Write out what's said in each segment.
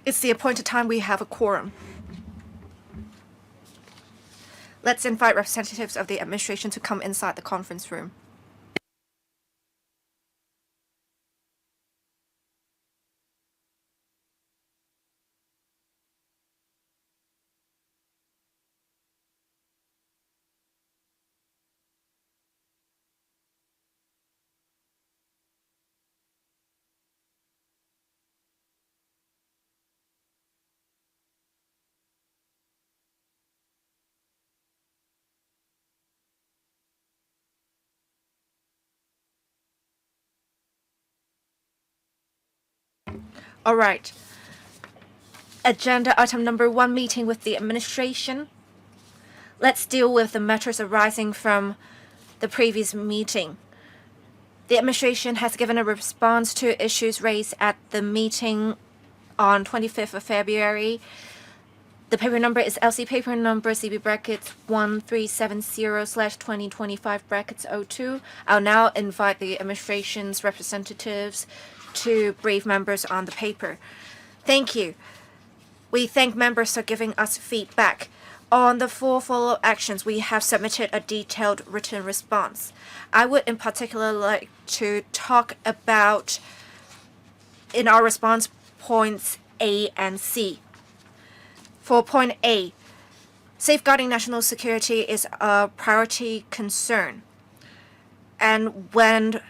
It's the appointed time. We have a quorum. Let's invite representatives of the administration to come inside the conference room. All right. Agenda item number 1, meeting with the administration. Let's deal with the matters arising from the previous meeting. The administration has given a response to issues raised at the meeting on 25th of February. The paper number is LC paper number CB brackets 1370/2025 brackets 02. I'll now invite the administration's representatives to brief members on the paper. Thank you. We thank members for giving us feedback. On the 4 follow-up actions, we have submitted a detailed written response. I would in particular like to talk about, in our response, points A and C. For point A, safeguarding national security is a priority concern. And when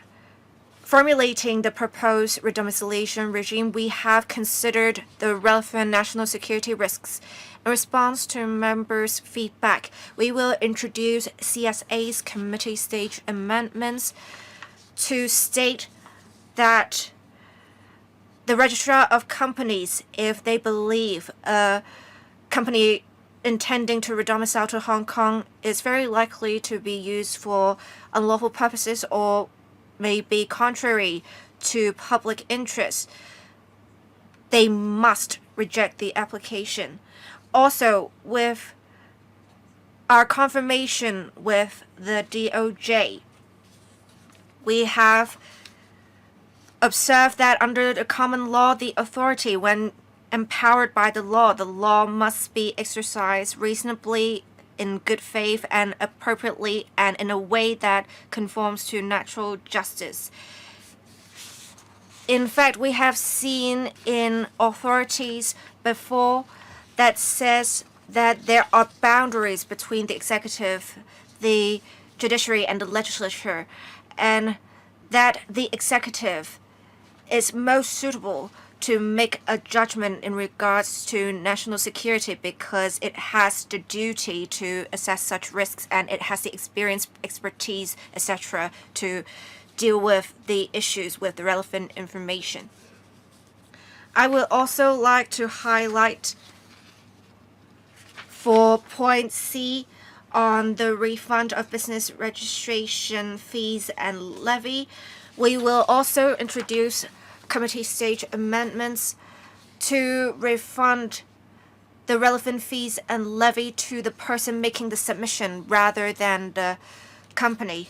formulating the proposed redomiciliation regime, we have considered the relevant national security risks. In response to members' feedback, we will introduce CSA's committee stage amendments to state that the registrar of companies, if they believe a company intending to redomicile to Hong Kong is very likely to be used for unlawful purposes or may be contrary to public interest, they must reject the application. Also, with our confirmation with the DOJ, we have observed that under the common law, the authority, when empowered by the law must be exercised reasonably, in good faith and appropriately, and in a way that conforms to natural justice. In fact, we have seen in authorities before that says that there are boundaries between the executive, the judiciary, and the legislature, and that the executive is most suitable to make a judgment in regards to national security because it has the duty to assess such risks and it has the experience, expertise, etc. to deal with the issues with the relevant information. I would also like to highlight for point C on the refund of business registration fees and levy. We will also introduce committee stage amendments to refund the relevant fees and levy to the person making the submission rather than the company.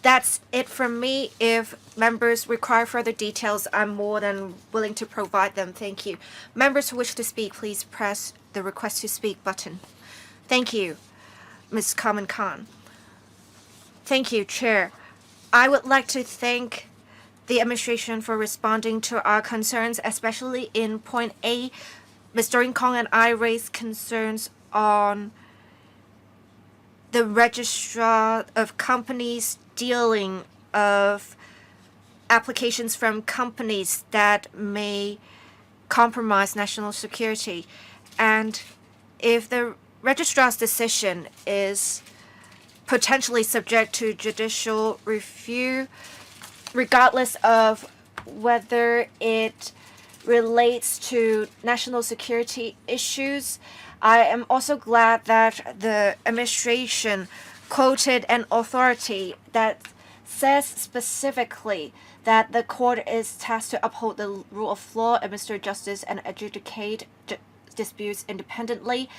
That's it from me. If members require further details, I'm more than willing to provide them. Thank you. Members who wish to speak, please press the request to speak button. Thank you, Ms. Carmen Khan. Thank you, Chair. I would like to thank the administration for responding to our concerns, especially in point A. Ms. Doreen Kong and I raised concerns on the registrar of companies dealing of applications from companies that may compromise national security. And if the registrar's decision is potentially subject to judicial review, regardless of whether it relates to national security issues, I am also glad that the administration quoted an authority that says specifically that the court is tasked to uphold the rule of law, administer justice, and adjudicate disputes independently,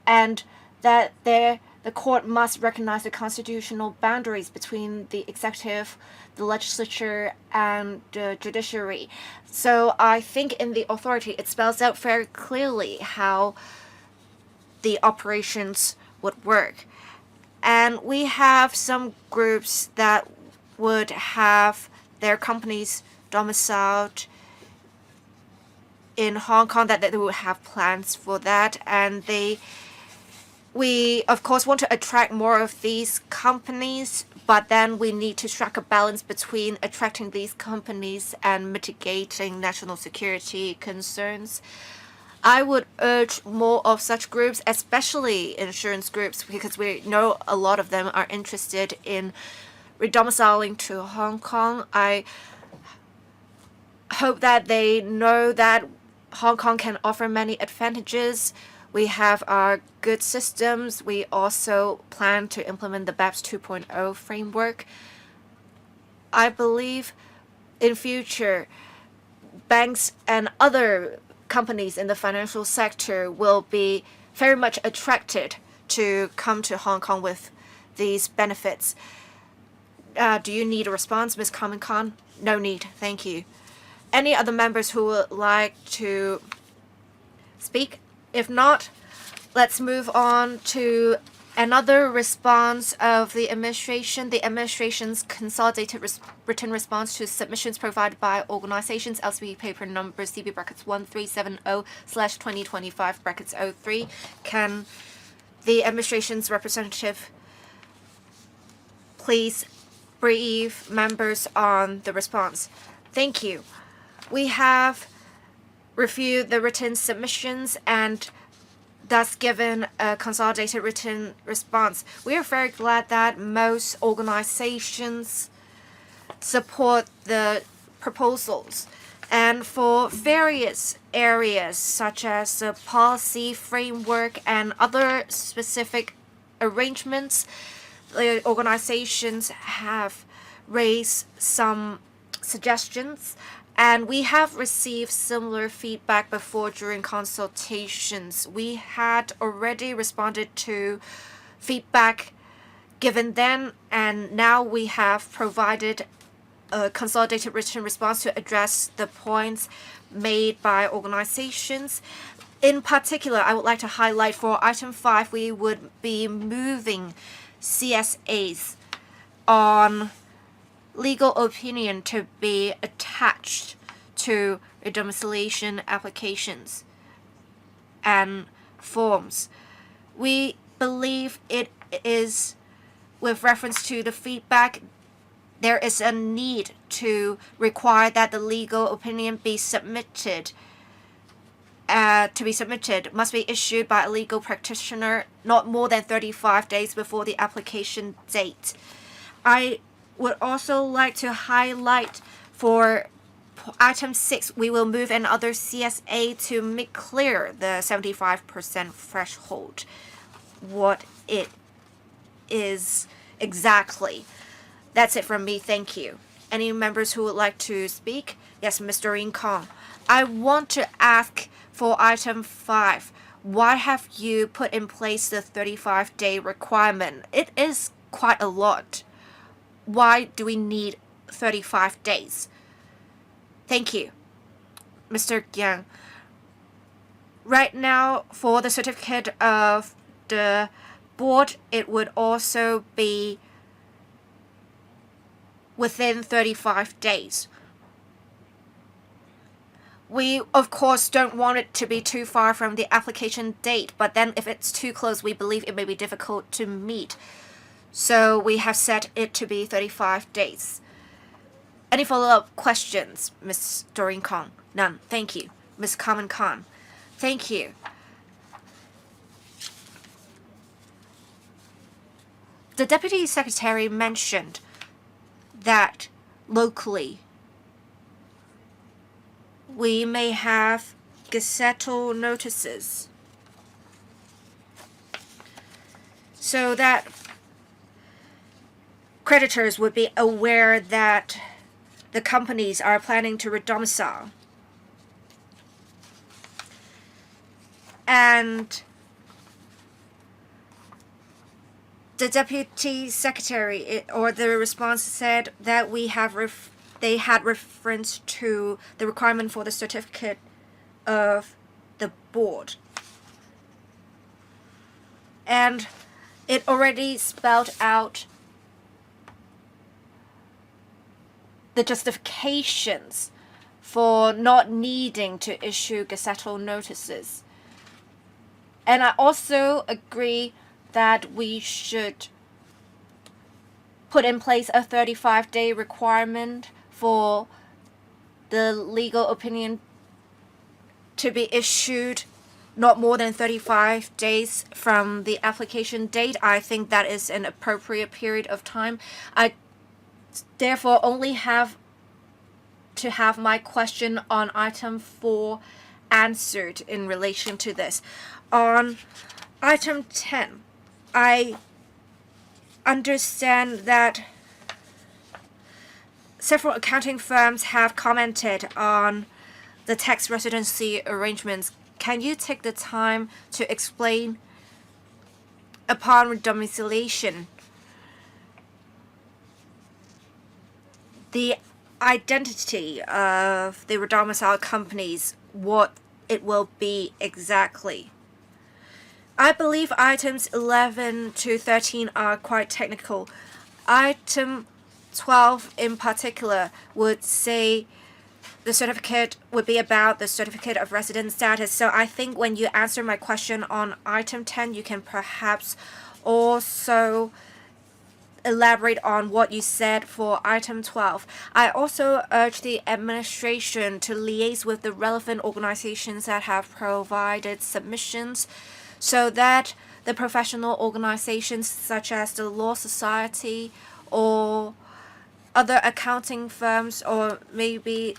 and that there the court must recognize the constitutional boundaries between the executive, the legislature, and the judiciary. So I think in the authority it spells out very clearly how the operations would work. And we have some groups that would have their companies domiciled in Hong Kong, that they would have plans for that, and we of course want to attract more of these companies, but then we need to strike a balance between attracting these companies and mitigating national security concerns. I would urge more of such groups, especially insurance groups, because we know a lot of them are interested in redomiciling to Hong Kong. I hope that they know that Hong Kong can offer many advantages. We have our good systems. We also plan to implement the BEPS 2.0 framework. I believe in future, banks and other companies in the financial sector will be very much attracted to come to Hong Kong with these benefits. Do you need a response, Ms. Kamen Khan? No need, thank you. Any other members who would like to speak? If not, let's move on to another response of the administration. The administration's consolidated written response to submissions provided by organizations, LCB paper number CB brackets 1370/2025 brackets 03. Can the administration's representative please brief members on the response? Thank you. We have reviewed the written submissions and thus given a consolidated written response. We are very glad that most organizations support the proposals. And for various areas such as the policy framework and other specific arrangements, the organizations have raised some suggestions, and we have received similar feedback before during consultations. We had already responded to feedback given then, and now we have provided a consolidated written response to address the points made by organizations. In particular, I would like to highlight for item 5, we would be moving CSAs on legal opinion to be attached to domiciliation applications and forms. We believe it is, with reference to the feedback, there is a need to require that the legal opinion be submitted. Must be issued by a legal practitioner not more than 35 days before the application date. I would also like to highlight for item 6, we will move another CSA to make clear the 75% threshold, what it is exactly. That's it from me, thank you. Any members who would like to speak? Yes, Mr. Yin Kong. I want to ask for item 5, why have you put in place the 35-day requirement? It is quite a lot. Why do we need 35 days? Thank you. Mr. Yang. Right now, for the certificate of the board, it would also be within 35 days. We, of course, don't want it to be too far from the application date, but then if it's too close, we believe it may be difficult to meet. So we have set it to be 35 days. Any follow-up questions, Ms. Doreen Kong? None. Thank you. Ms. Kamen Khan. Thank you. The Deputy Secretary mentioned that locally we may have Gazetted notices so that creditors would be aware that the companies are planning to redomicile. And the deputy secretary or the response said that they had reference to the requirement for the certificate of the board, and it already spelled out the justifications for not needing to issue Gazetted notices. And I also agree that we should put in place a 35-day requirement for the legal opinion to be issued not more than 35 days from the application date. I think that is an appropriate period of time. I therefore only have to have my question on item 4 answered in relation to this. On item 10, I understand that several accounting firms have commented on the tax residency arrangements. Can you take the time to explain upon redomiciliation the identity of the redomiciled companies, what it will be exactly? I believe items 11 to 13 are quite technical. Item 12 in particular would say the certificate would be about the certificate of residence status. So I think when you answer my question on item 10, you can perhaps also elaborate on what you said for item 12. I also urge the administration to liaise with the relevant organizations that have provided submissions so that the professional organizations such as the Law Society or other accounting firms or maybe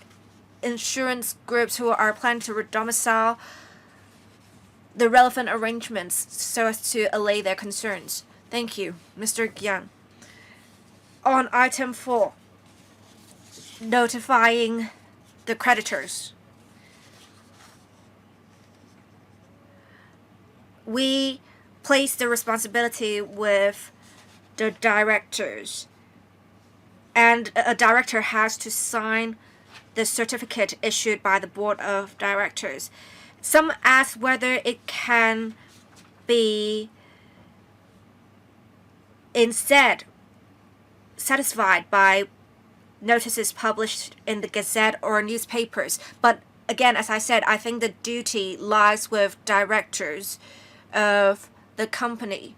insurance groups who are planning to redomicile the relevant arrangements so as to allay their concerns. Thank you, Mr. Yang. On item 4, notifying the creditors. We place the responsibility with the directors, and a director has to sign the certificate issued by the board of directors. Some ask whether it can be instead satisfied by notices published in the Gazette or newspapers. But again, as I said, I think the duty lies with directors of the company.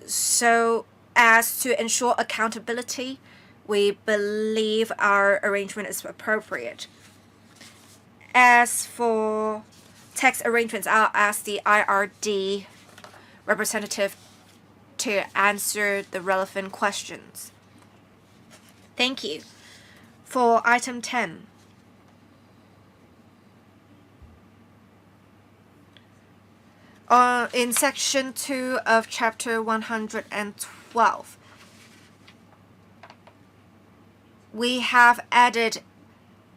So as to ensure accountability, we believe our arrangement is appropriate. As for tax arrangements, I'll ask the IRD representative to answer the relevant questions. Thank you. For item 10, in section 2 of chapter 112, we have added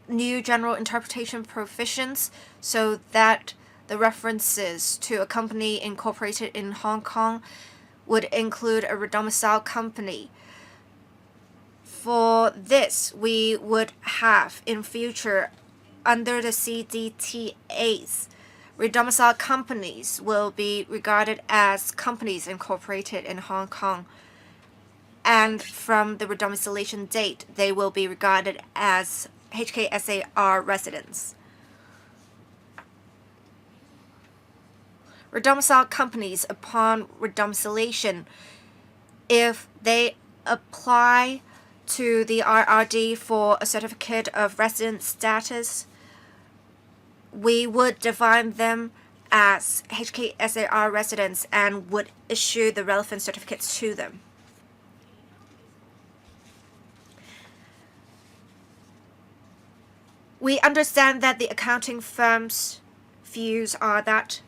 new general interpretation provisions so that the references to a company incorporated in Hong Kong would include a redomiciled company. For this, we would have in future, under the CDTAs, redomiciled companies will be regarded as companies incorporated in Hong Kong, and from the redomiciliation date, they will be regarded as HKSAR residents. Redomiciled companies upon redomiciliation, if they apply to the IRD for a certificate of residence status, we would define them as HKSAR residents and would issue the relevant certificates to them. We understand that the accounting firm's views are that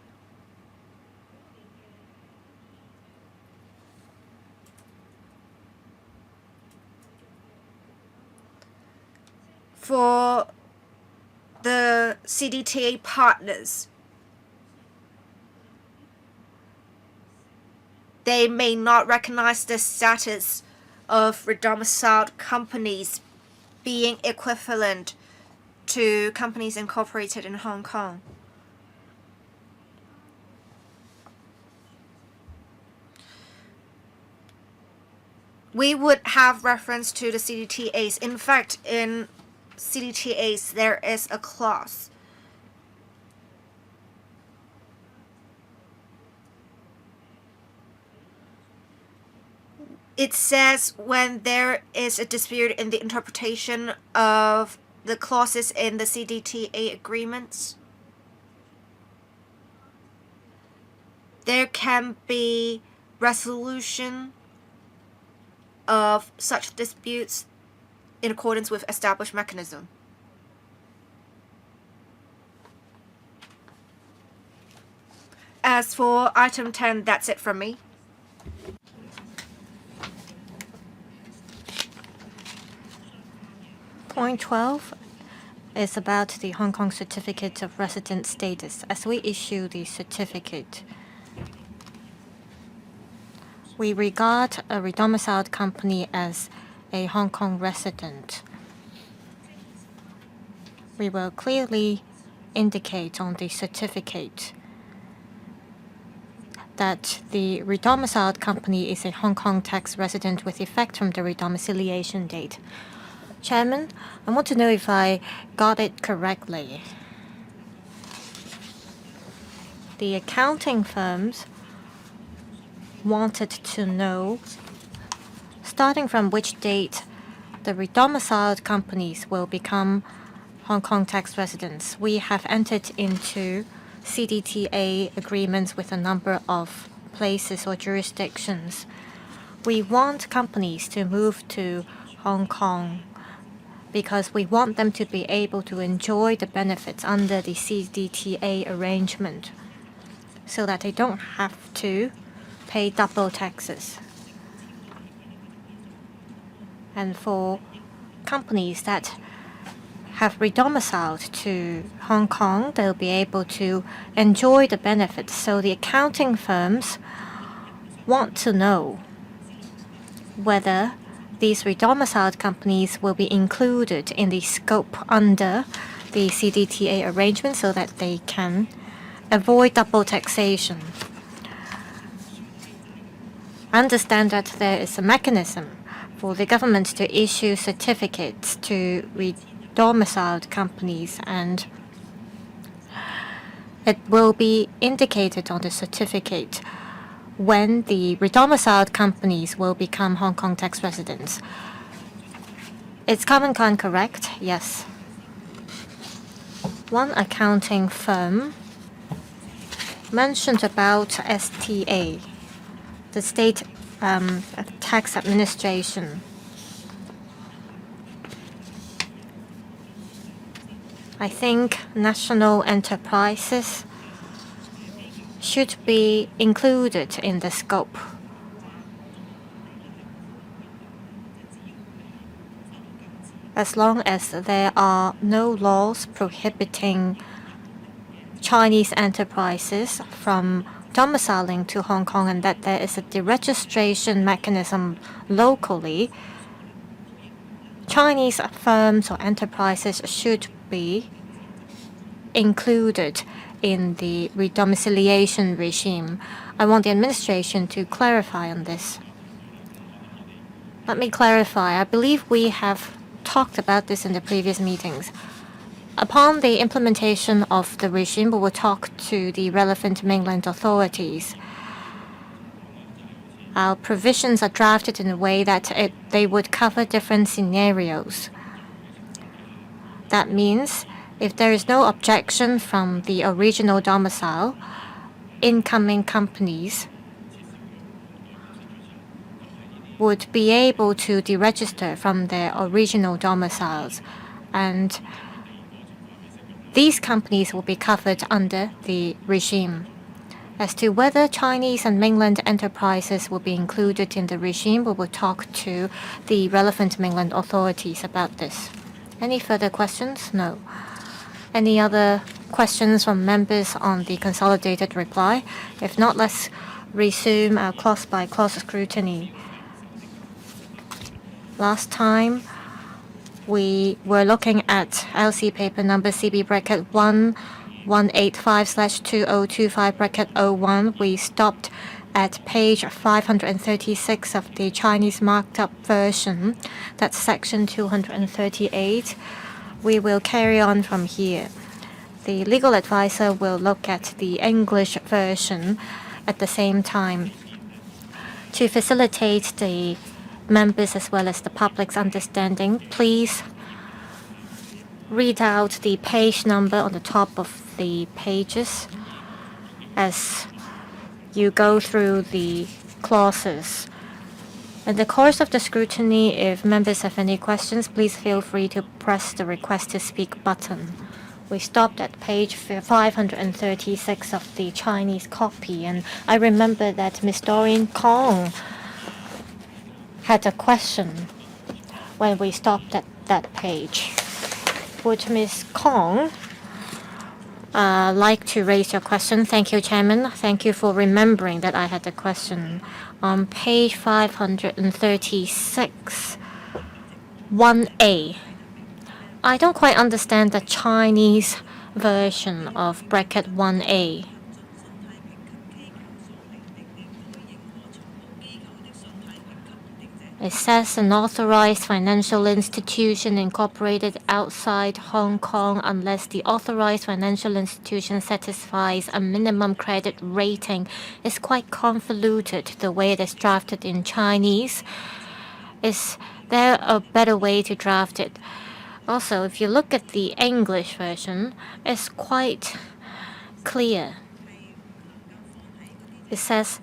for the CDTA partners, they may not recognize the status of redomiciled companies being equivalent to companies incorporated in Hong Kong. We would have reference to the CDTAs. In fact, in CDTAs, there is a clause it says when there is a dispute in the interpretation of the clauses in the CDTA agreements, there can be resolution of such disputes in accordance with established mechanism. As for item 10, that's it from me. Point 12 is about the Hong Kong Certificate of Resident Status. As we issue the certificate, we regard a redomiciled company as a Hong Kong resident. We will clearly indicate on the certificate that the redomiciled company is a Hong Kong tax resident with effect from the redomiciliation date. Chairman, I want to know if I got it correctly. The accounting firms wanted to know, starting from which date the redomiciled companies will become Hong Kong tax residents. We have entered into CDTA agreements with a number of places or jurisdictions. We want companies to move to Hong Kong because we want them to be able to enjoy the benefits under the CDTA arrangement so that they don't have to pay double taxes. And for companies that have redomiciled to Hong Kong, they'll be able to enjoy the benefits. So the accounting firms want to know whether these redomiciled companies will be included in the scope under the CDTA arrangement so that they can avoid double taxation. Understand that there is a mechanism for the government to issue certificates to redomiciled companies, and it will be indicated on the certificate when the redomiciled companies will become Hong Kong tax residents. Is Common Con correct? Yes. One accounting firm mentioned about STA, the State Tax Administration. I think national enterprises should be included in the scope. As long as there are no laws prohibiting Chinese enterprises from domiciling to Hong Kong and that there is a deregistration mechanism locally, Chinese firms or enterprises should be included in the redomiciliation regime. I want the administration to clarify on this. Let me clarify. I believe we have talked about this in the previous meetings. Upon the implementation of the regime, we will talk to the relevant mainland authorities. Our provisions are drafted in a way that they would cover different scenarios. That means if there is no objection from the original domicile, incoming companies would be able to deregister from their original domiciles, and these companies will be covered under the regime. As to whether Chinese and mainland enterprises will be included in the regime, we will talk to the relevant mainland authorities about this. Any further questions? No. Any other questions from members on the consolidated reply? If not, let's resume our clause-by-clause scrutiny. Last time, we were looking at LC paper number CB bracket 1185/2025 bracket 01. We stopped at page 536 of the Chinese marked up version. That's section 238. We will carry on from here. The legal advisor will look at the English version at the same time. To facilitate the members as well as the public's understanding, please read out the page number on the top of the pages as you go through the clauses. In the course of the scrutiny, if members have any questions, please feel free to press the request to speak button. We stopped at page 536 of the Chinese copy, and I remember that Ms. Doreen Kong had a question when we stopped at that page. Would Ms. Kong like to raise your question? Thank you, Chairman. Thank you for remembering that I had a question. On page 536, 1A. I don't quite understand the Chinese version of bracket 1A. It says an authorized financial institution incorporated outside Hong Kong unless the authorized financial institution satisfies a minimum credit rating. It's quite convoluted the way it is drafted in Chinese. Is there a better way to draft it? Also, if you look at the English version, it's quite clear. It says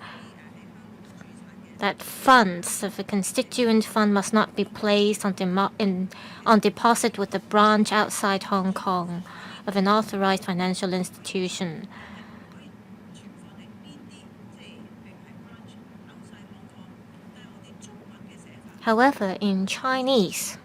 that funds of a constituent fund must not be placed on deposit with a branch outside Hong Kong of an authorized financial institution. However, in Chinese,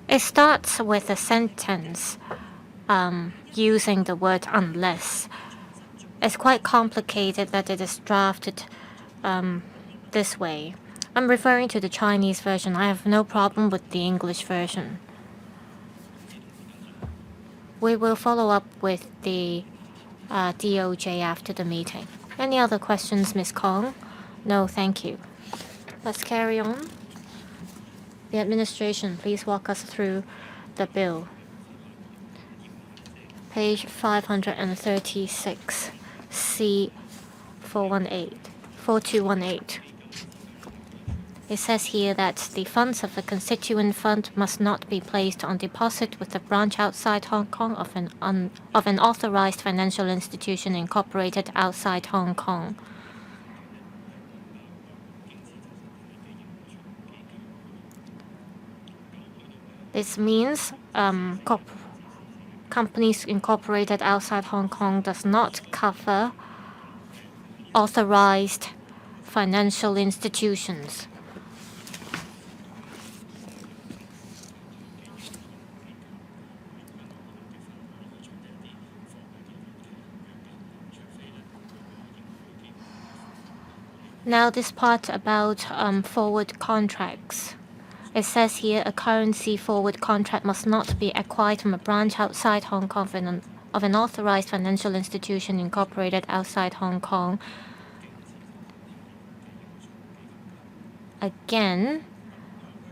it starts with a sentence using the word unless. It's quite complicated that it is drafted this way. I'm referring to the Chinese version. I have no problem with the English version. We will follow up with the DOJ after the meeting. Any other questions, Ms. Kong? No, thank you. Let's carry on. The administration, please walk us through the bill. Page 536, C4218. It says here that the funds of a constituent fund must not be placed on deposit with a branch outside Hong Kong of an authorized financial institution incorporated outside Hong Kong. This means companies incorporated outside Hong Kong does not cover authorized financial institutions. Now this part about forward contracts. It says here a currency forward contract must not be acquired from a branch outside Hong Kong of an authorized financial institution incorporated outside Hong Kong. Again,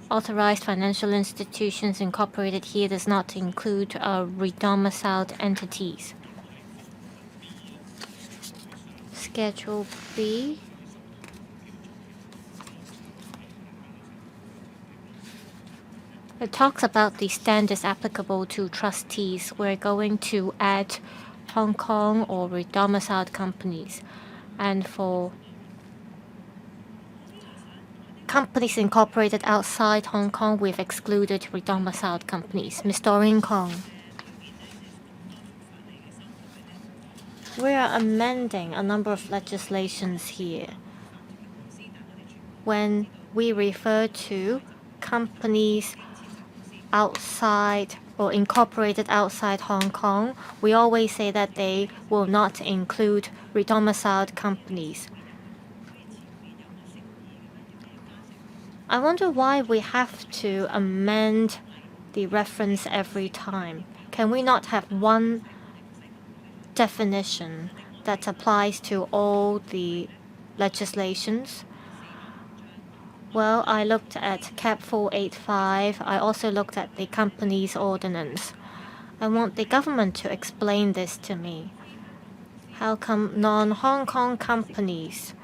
authorized financial institutions incorporated here does not include redomiciled entities. Schedule B. It talks about the standards applicable to trustees. We're going to add Hong Kong or redomiciled companies. And for companies incorporated outside Hong Kong, we've excluded redomiciled companies. Ms. Doreen Kong. We are amending a number of legislations here. When we refer to companies outside or incorporated outside Hong Kong, we always say that they will not include redomiciled companies. I wonder why we have to amend the reference every time. Can we not have one definition that applies to all the legislations? Well, I looked at CAP 485. I also looked at the company's ordinance. I want the government to explain this to me. How come non-Hong Kong companies,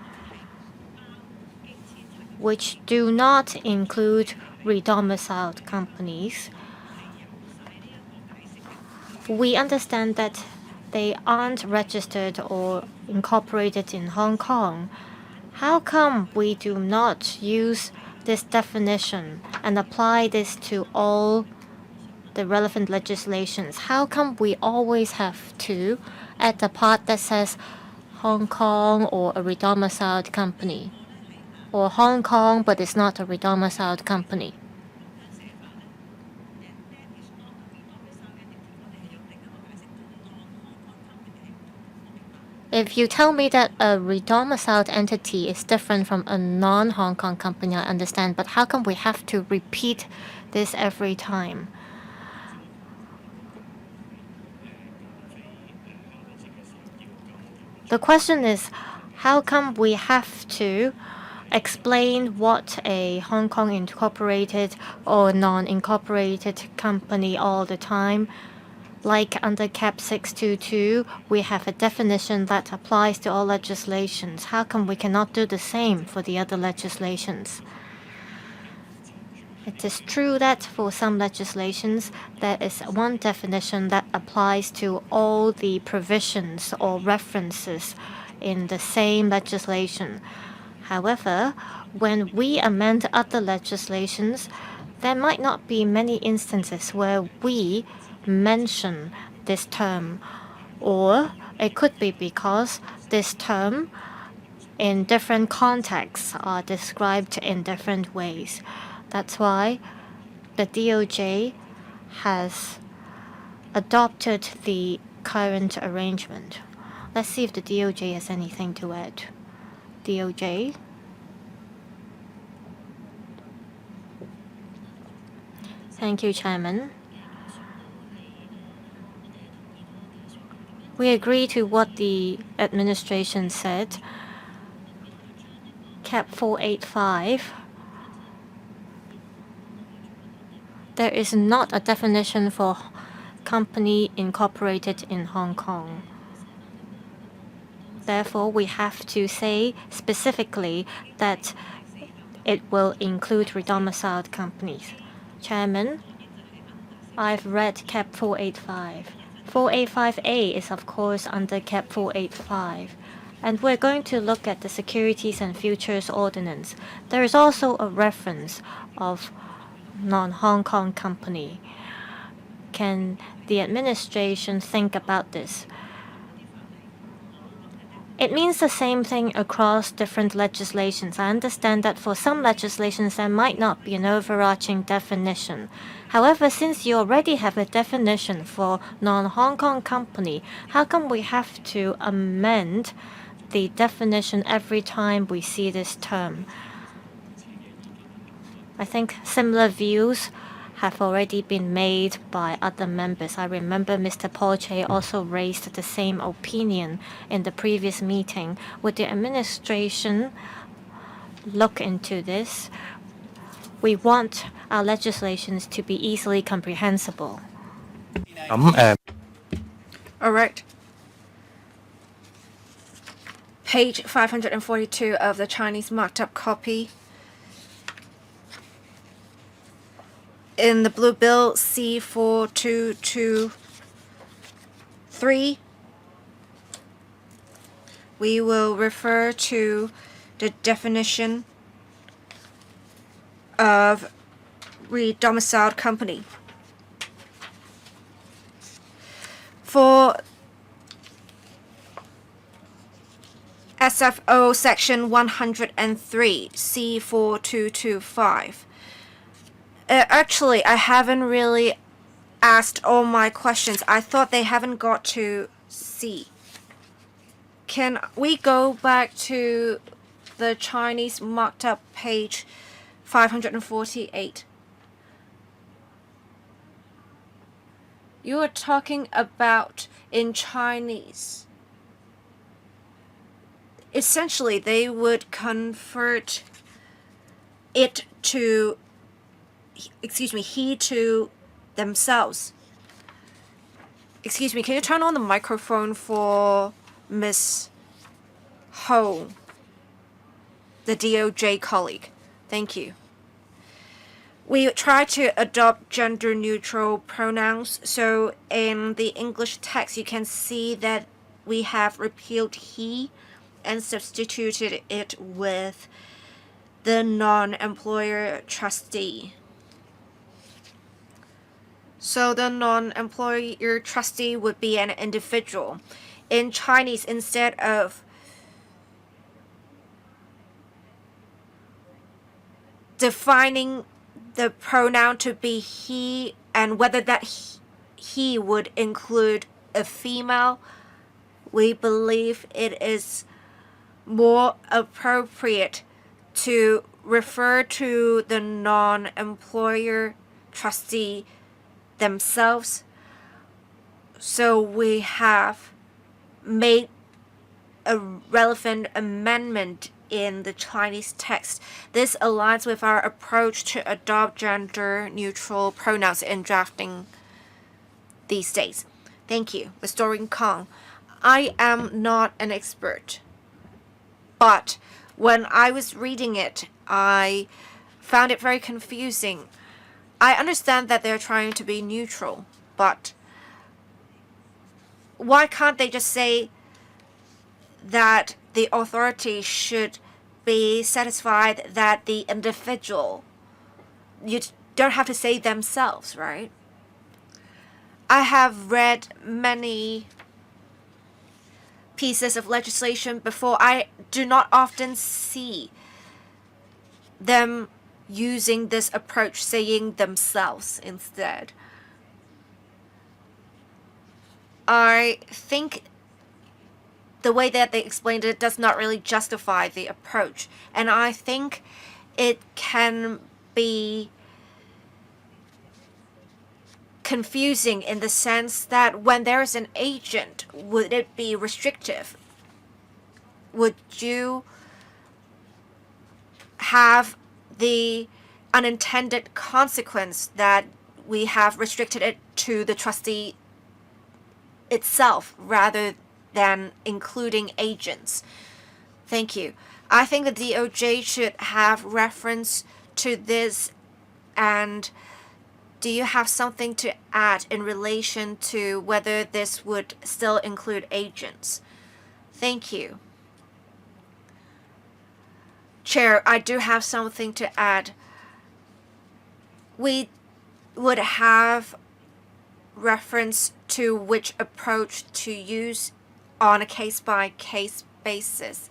which do not include redomiciled companies, we understand that they aren't registered or incorporated in Hong Kong. How come we do not use this definition and apply this to all the relevant legislations? How come we always have to add the part that says Hong Kong or a redomiciled company, or Hong Kong but it's not a redomiciled company? If you tell me that a redomiciled entity is different from a non-Hong Kong company, I understand, but how come we have to repeat this every time? The question is, how come we have to explain what a Hong Kong incorporated or non-incorporated company all the time? Like under CAP 622, we have a definition that applies to all legislations. How come we cannot do the same for the other legislations? It is true that for some legislations, there is one definition that applies to all the provisions or references in the same legislation. However, when we amend other legislations, there might not be many instances where we mention this term, or it could be because this term in different contexts are described in different ways. That's why the DOJ has adopted the current arrangement. Let's see if the DOJ has anything to add. DOJ? Thank you, Chairman. We agree to what the administration said. CAP 485. There is not a definition for company incorporated in Hong Kong. Therefore, we have to say specifically that it will include redomiciled companies. Chairman, I've read CAP 485. 485A is of course under CAP 485. And we're going to look at the Securities and Futures Ordinance. There is also a reference of non-Hong Kong company. Can the administration think about this? It means the same thing across different legislations. I understand that for some legislations there might not be an overarching definition. However, since you already have a definition for non-Hong Kong company, how come we have to amend the definition every time we see this term? I think similar views have already been made by other members. I remember Mr. Paul Che also raised the same opinion in the previous meeting. Would the administration look into this? We want our legislations to be easily comprehensible. All right. Page 542 of the Chinese marked up copy. In the blue bill C4223, we will refer to the definition of redomiciled company. For SFO section 103 C4225, Actually, I haven't really asked all my questions. I thought they haven't got to C. Can we go back to the Chinese marked up page 548? You were talking about in Chinese. Essentially, they would convert it to, he to themselves. Excuse me, can you turn on the microphone for Miss Ho, the DOJ colleague? Thank you. We try to adopt gender-neutral pronouns, so in the English text you can see that we have repealed he and substituted it with the non-employer trustee. So the non-employer trustee would be an individual. In Chinese, instead of defining the pronoun to be he and whether that he would include a female, we believe it is more appropriate to refer to the non-employer trustee themselves. So we have made a relevant amendment in the Chinese text. This aligns with our approach to adopt gender-neutral pronouns in drafting these days. Thank you. Restoring Kong. I am not an expert, but when I was reading it, I found it very confusing. I understand that they're trying to be neutral, but why can't they just say that the authority should be satisfied that the individual, you don't have to say themselves, right? I have read many pieces of legislation before. I do not often see them using this approach, saying themselves instead. I think the way that they explained it does not really justify the approach, and I think it can be confusing in the sense that when there is an agent, would it be restrictive? Would you have the unintended consequence that we have restricted it to the trustee itself rather than including agents? Thank you. I think the DOJ should have reference to this. And do you have something to add in relation to whether this would still include agents? Thank you. Chair, I do have something to add. We would have reference to which approach to use on a case-by-case basis.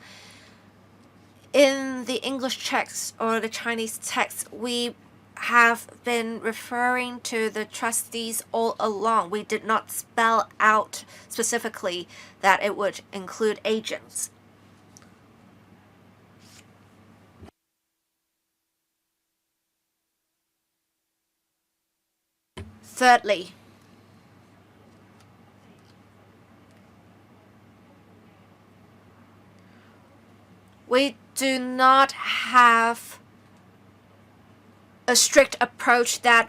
In the English text or the Chinese text, we have been referring to the trustees all along. We did not spell out specifically that it would include agents. Thirdly, we do not have a strict approach that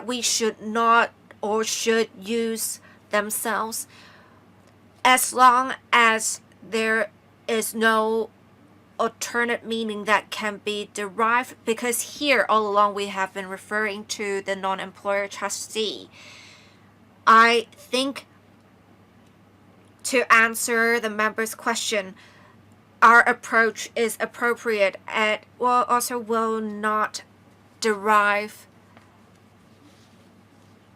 we should not or should use themselves, as long as there is no alternate meaning that can be derived, because here all along we have been referring to the non-employer trustee. I think to answer the member's question, our approach is appropriate and will not derive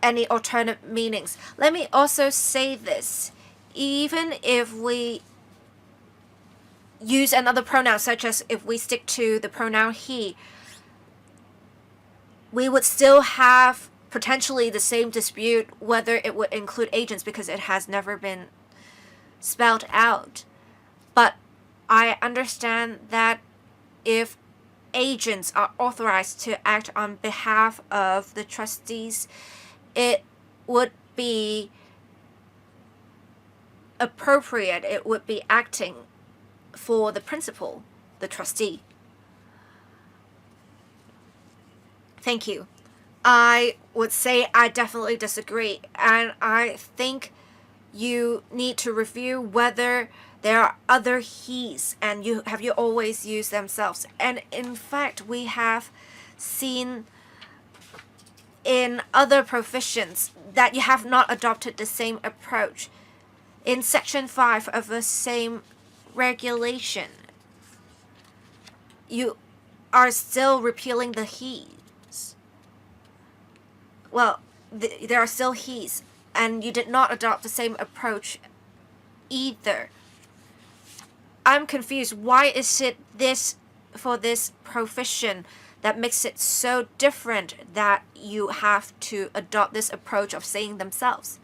any alternate meanings. Let me also say this. Even if we use another pronoun, such as if we stick to the pronoun he, we would still have potentially the same dispute whether it would include agents because it has never been spelled out. But I understand that if agents are authorized to act on behalf of the trustees, it would be appropriate, it would be acting for the principal, the trustee. Thank you. I would say I definitely disagree, and I think you need to review whether there are other he's and you always used themselves. And in fact, we have seen in other professions that you have not adopted the same approach. In section 5 of the same regulation, you are still repealing the he's. Well, there are still he's, and you did not adopt the same approach either. I'm confused. Why is it this for this profession that makes it so different that you have to adopt this approach of saying themselves?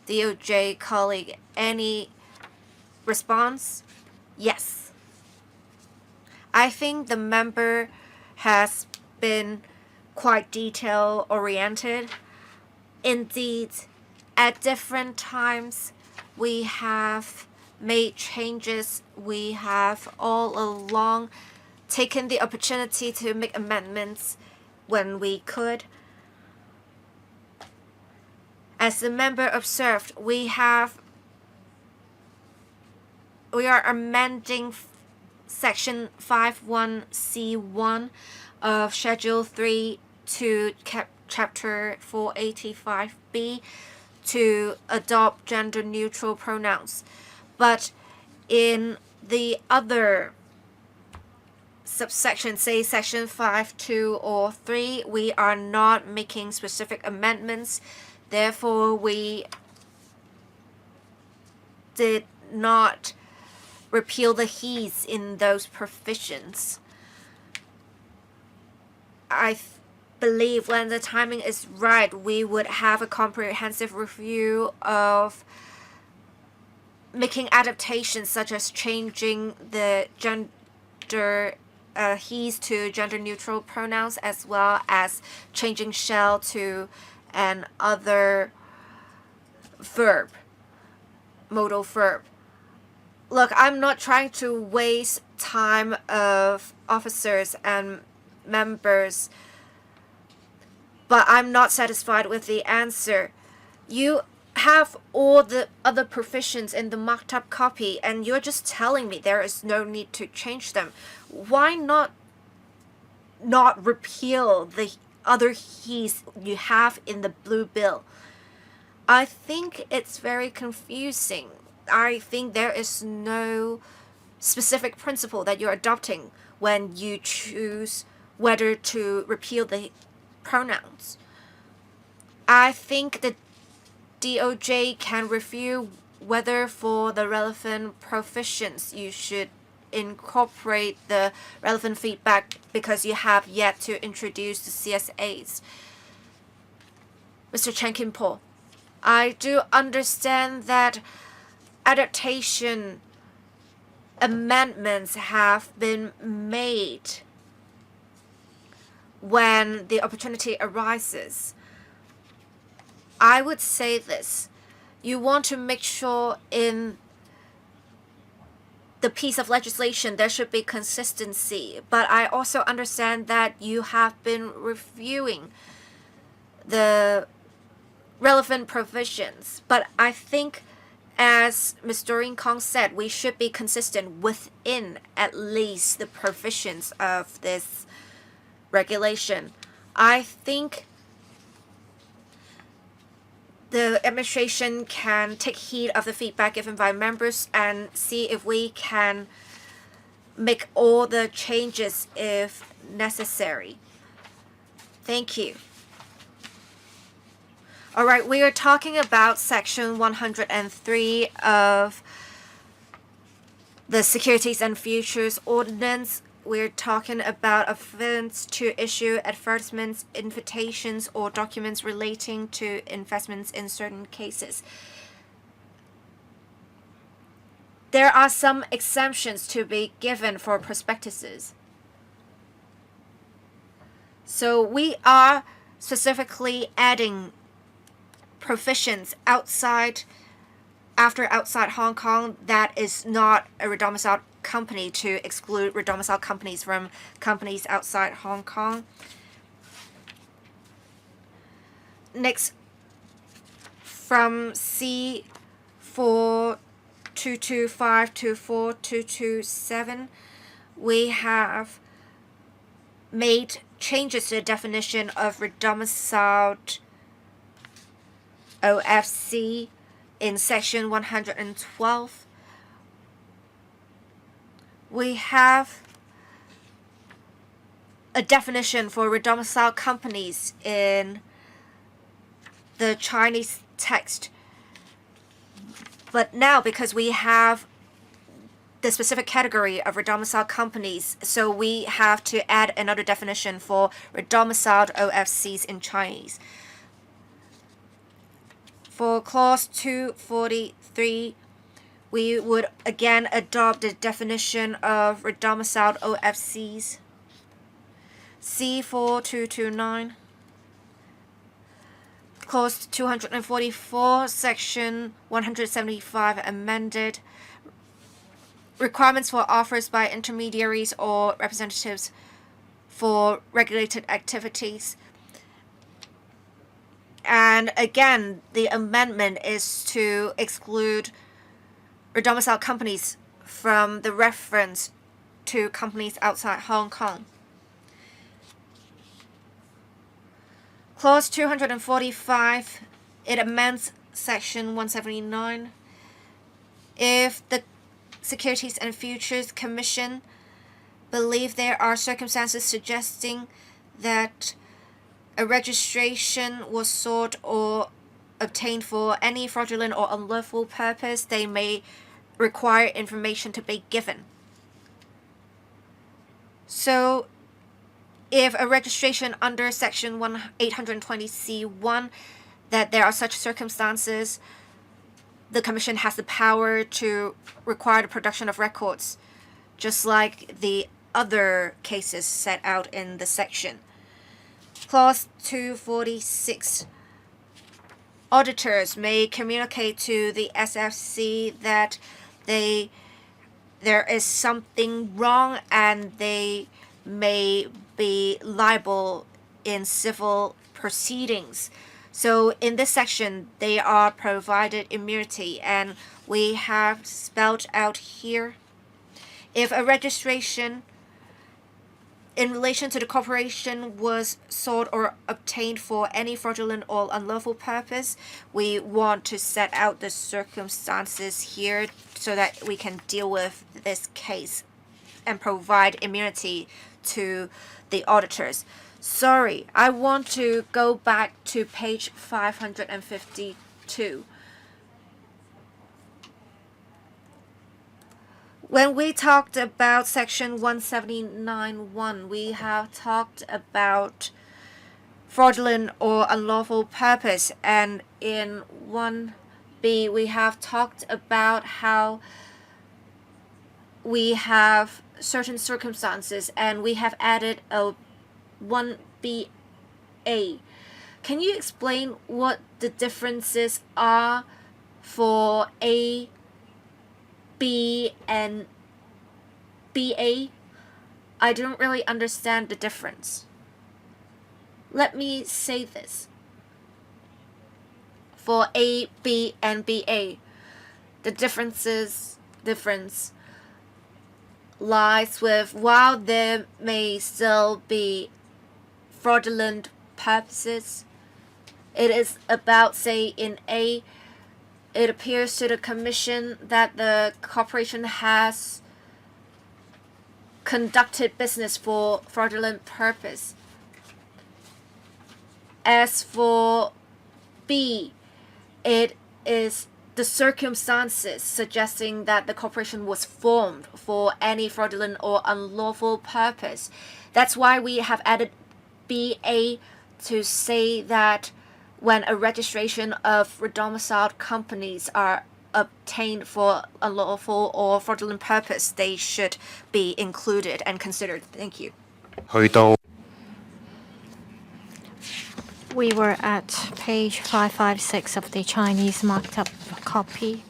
DOJ colleague, any response? Yes. I think the member has been quite detail oriented. Indeed, at different times we have made changes. We have all along taken the opportunity to make amendments when we could. As the member observed, we are amending section 51C1 of Schedule 3 to Chapter 485B to adopt gender-neutral pronouns. But in the other subsection, say section 5, 2, or 3, we are not making specific amendments. Therefore, we did not repeal the he's in those provisions. I believe when the timing is right, we would have a comprehensive review of making adaptations such as changing the gender he's to gender-neutral pronouns, as well as changing shall to an other verb, modal verb. Look, I'm not trying to waste time of officers and members, but I'm not satisfied with the answer. You have all the other provisions in the marked up copy, and you're just telling me there is no need to change them. Why not repeal the other he's you have in the blue bill? I think it's very confusing. I think there is no specific principle that you're adopting when you choose whether to repeal the pronouns. I think the DOJ can review whether for the relevant provisions you should incorporate the relevant feedback because you have yet to introduce the CSAs. Mr. Chen Kim-po, I do understand that adaptation amendments have been made when the opportunity arises. I would say this. You want to make sure in the piece of legislation there should be consistency, but I also understand that you have been reviewing the relevant provisions. But I think, as Ms. Doreen Kong said, we should be consistent within at least the provisions of this regulation. I think the administration can take heed of the feedback given by members and see if we can make all the changes if necessary. Thank you. All right, we are talking about Section 103 of the Securities and Futures Ordinance. we're talking about offense to issue advertisements, invitations, or documents relating to investments in certain cases. There are some exemptions to be given for prospectuses. So we are specifically adding provisions outside Hong Kong that is not a redomiciled company to exclude redomiciled companies from companies outside Hong Kong. Next, from C4225 to 4227, we have made changes to the definition of redomiciled OFC in section 112. We have a definition for redomiciled companies in the Chinese text. But now, because we have the specific category of redomiciled companies, so we have to add another definition for redomiciled OFCs in Chinese. For clause 243, we would again adopt the definition of redomiciled OFCs. C4229, clause 244, section 175 amended. Requirements for offers by intermediaries or representatives for regulated activities. And again, the amendment is to exclude redomiciled companies from the reference to companies outside Hong Kong. Clause 245, it amends section 179. If the Securities and Futures Commission believe there are circumstances suggesting that a registration was sought or obtained for any fraudulent or unlawful purpose, they may require information to be given. So, if a registration under section 820C1, that there are such circumstances, the Commission has the power to require the production of records, just like the other cases set out in the section. Clause 246. Auditors may communicate to the SFC that there is something wrong and they may be liable in civil proceedings. So in this section, they are provided immunity, and we have spelled out here, if a registration in relation to the corporation was sought or obtained for any fraudulent or unlawful purpose, we want to set out the circumstances here so that we can deal with this case and provide immunity to the auditors. Sorry, I want to go back to page 552. When we talked about section 179.1, we have talked about fraudulent or unlawful purpose, and in 1B we have talked about how we have certain circumstances and we have added a 1BA. Can you explain what the differences are for A, B, and BA? I don't really understand the difference. Let me say this. For A, B, and BA, the difference lies with, while there may still be fraudulent purposes, it is about, say, in A, it appears to the Commission that the corporation has conducted business for fraudulent purpose. As for B, it is the circumstances suggesting that the corporation was formed for any fraudulent or unlawful purpose. That's why we have added BA to say that when a registration of redomiciled companies are obtained for unlawful or fraudulent purpose, they should be included and considered. Thank you. 去到 We were at page 556 of the Chinese marked up copy.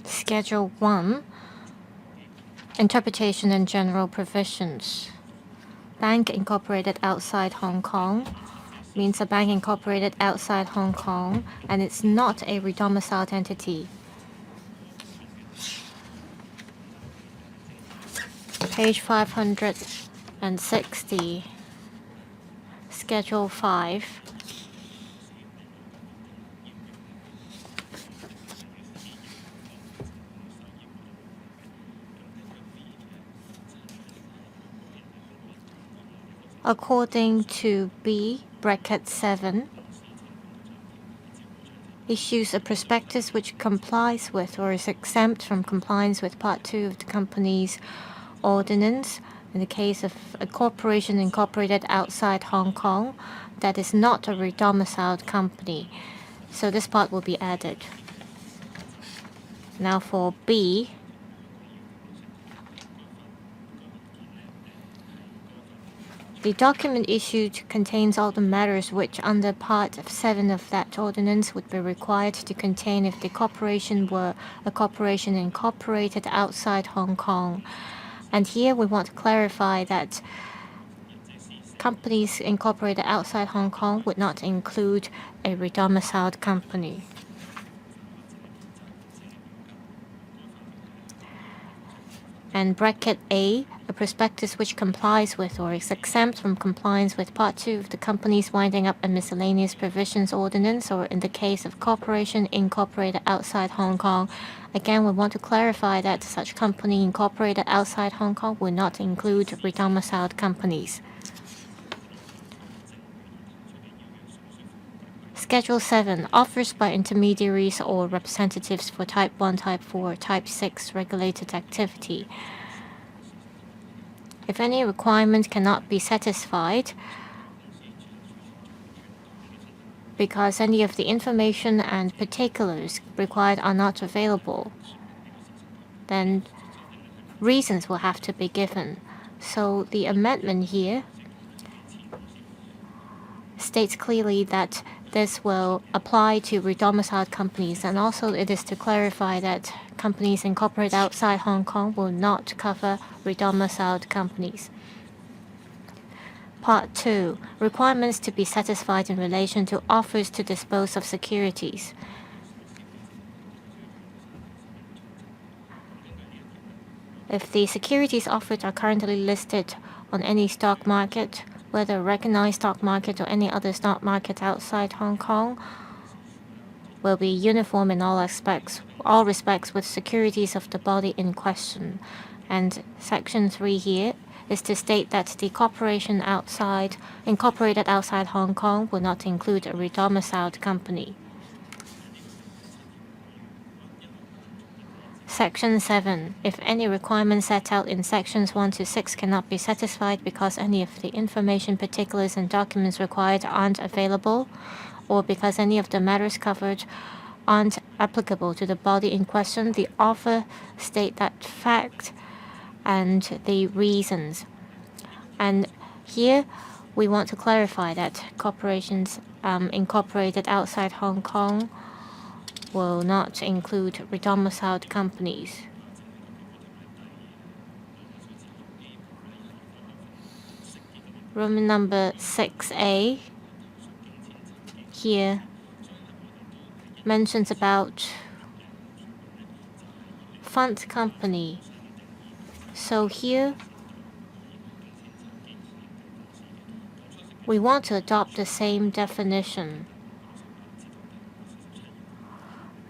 Schedule 1, Interpretation and General Provisions. Bank incorporated outside Hong Kong means a bank incorporated outside Hong Kong, and it's not a redomiciled entity. Page 560, Schedule 5. According to B, bracket 7, issues a prospectus which complies with or is exempt from compliance with Part 2 of the company's ordinance in the case of a corporation incorporated outside Hong Kong that is not a redomiciled company. So this part will be added. Now for B, the document issued contains all the matters which under Part 7 of that ordinance would be required to contain if the corporation were a corporation incorporated outside Hong Kong. And here we want to clarify that companies incorporated outside Hong Kong would not include a redomiciled company. And bracket A, a prospectus which complies with or is exempt from compliance with Part 2 of the company's winding up and miscellaneous provisions ordinance, or in the case of corporation incorporated outside Hong Kong. Again, we want to clarify that such company incorporated outside Hong Kong will not include redomiciled companies. Schedule 7, offers by intermediaries or representatives for Type 1, Type 4, Type 6 regulated activity. If any requirement cannot be satisfied because any of the information and particulars required are not available, then reasons will have to be given. So the amendment here states clearly that this will apply to redomiciled companies, and also it is to clarify that companies incorporated outside Hong Kong will not cover redomiciled companies. Part 2, requirements to be satisfied in relation to offers to dispose of securities. If the securities offered are currently listed on any stock market, whether a recognized stock market or any other stock market outside Hong Kong, will be uniform in all respects with securities of the body in question. And Section 3 here is to state that the corporation incorporated outside Hong Kong will not include a redomiciled company. Section 7. If any requirement set out in Sections 1 to 6 cannot be satisfied because any of the information, particulars, and documents required aren't available, or because any of the matters covered aren't applicable to the body in question, the author state that fact and the reasons. And here we want to clarify that corporations incorporated outside Hong Kong will not include redomiciled companies. Roman number 6A here mentions about fund company. So here we want to adopt the same definition.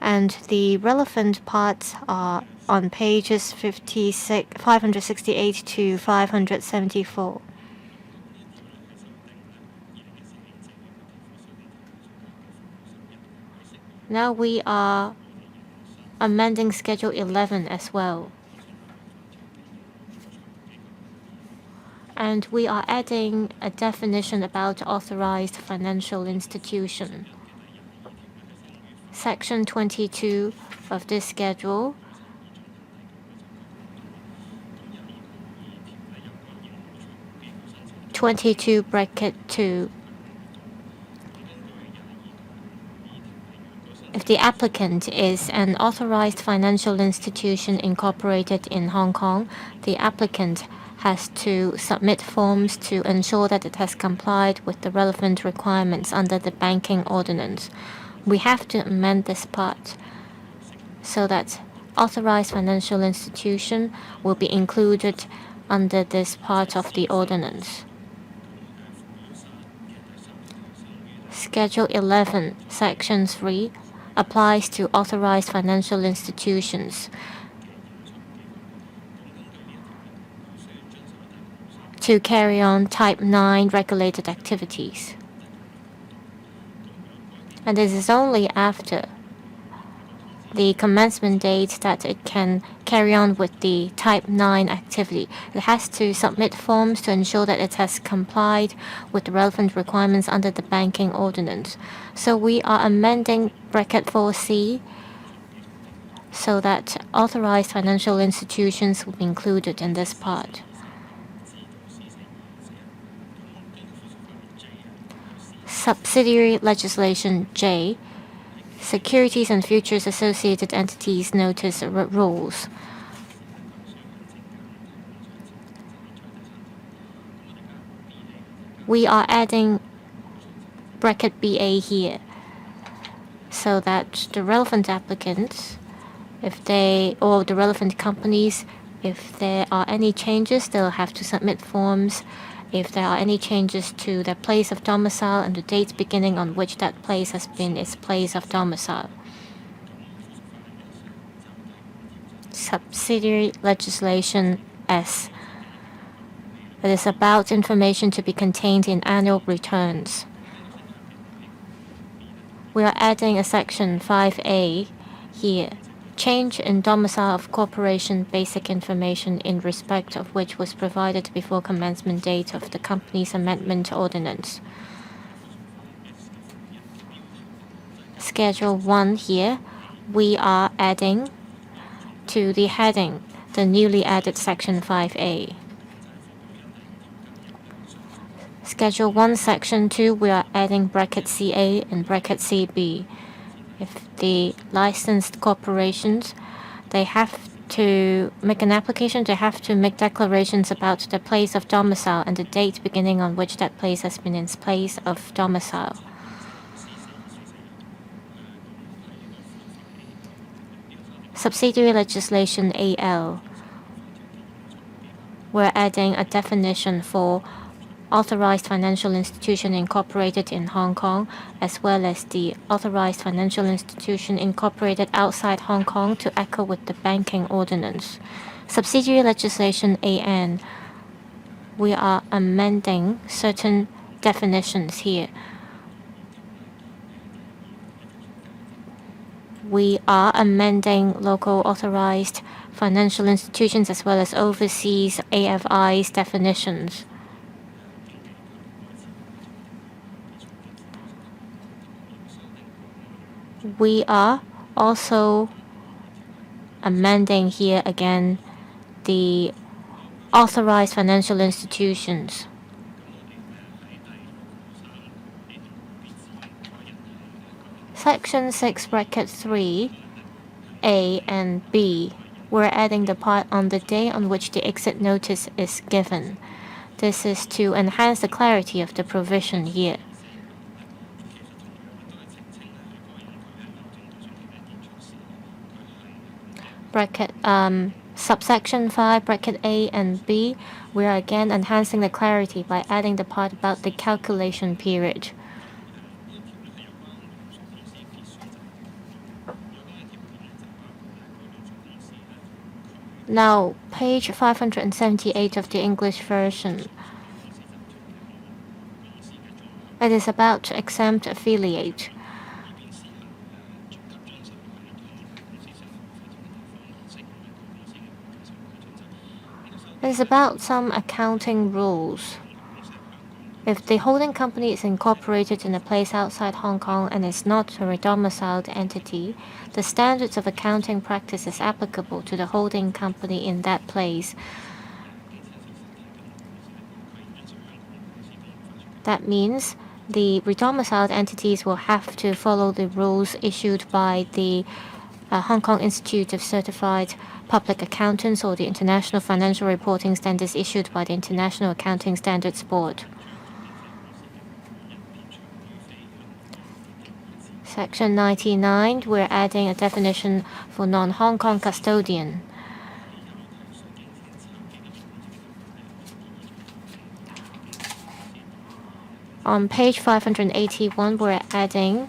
And the relevant parts are on pages 568 to 574. Now we are amending Schedule 11 as well. And we are adding a definition about authorized financial institution. Section 22 of this schedule (22)(2). If the applicant is an authorized financial institution incorporated in Hong Kong, the applicant has to submit forms to ensure that it has complied with the relevant requirements under the banking ordinance. We have to amend this part so that authorized financial institution will be included under this part of the ordinance. Schedule 11, Section 3 applies to authorized financial institutions to carry on Type 9 regulated activities. And this is only after the commencement date that it can carry on with the Type 9 activity. It has to submit forms to ensure that it has complied with the relevant requirements under the banking ordinance. So we are amending bracket 4C so that authorized financial institutions will be included in this part. Subsidiary legislation J, Securities and Futures Associated Entities Notice Rules. We are adding bracket BA here so that the relevant applicants, or the relevant companies, if there are any changes, they'll have to submit forms. If there are any changes to their place of domicile and the date beginning on which that place has been its place of domicile. Subsidiary legislation S. It is about information to be contained in annual returns. We are adding a section 5A here. Change in domicile of corporation basic information in respect of which was provided before commencement date of the company's amendment ordinance. Schedule 1 here, we are adding to the heading the newly added section 5A. Schedule 1 section 2, we are adding bracket CA and bracket CB. If the licensed corporations, they have to make an application, they have to make declarations about the place of domicile and the date beginning on which that place has been its place of domicile. Subsidiary legislation AL. We're adding a definition for authorized financial institution incorporated in Hong Kong, as well as the authorized financial institution incorporated outside Hong Kong to echo with the banking ordinance. Subsidiary legislation AN. We are amending certain definitions here. We are amending local authorized financial institutions as well as overseas AFI's definitions. We are also amending here again the authorized financial institutions. Section 6 bracket 3, A and B. We're adding the part on the day on which the exit notice is given. This is to enhance the clarity of the provision here. Subsection 5, bracket A and B, we are again enhancing the clarity by adding the part about the calculation period. Now, page 578 of the English version. It is about exempt affiliate. It's about some accounting rules. If the holding company is incorporated in a place outside Hong Kong and is not a redomiciled entity, the standards of accounting practices applicable to the holding company in that place. That means the redomiciled entities will have to follow the rules issued by the Hong Kong Institute of Certified Public Accountants or the International Financial Reporting Standards issued by the International Accounting Standards Board. Section 99, we're adding a definition for non-Hong Kong custodian. On page 581, we're adding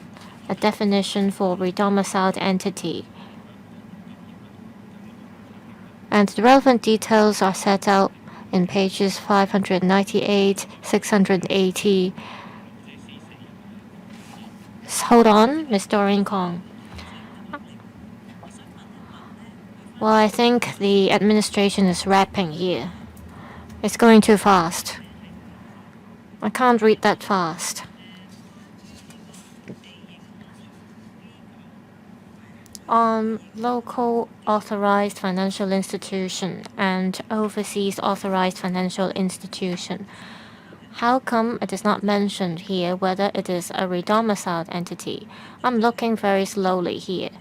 a definition for redomiciled entity. And the relevant details are set out in pages 598, 680. Hold on, Ms. Doreen Kong. Well, I think the administration is rapping here. It's going too fast. I can't read that fast. On local authorized financial institution and overseas authorized financial institution, how come it is not mentioned here whether it is a redomiciled entity? I'm looking very slowly here.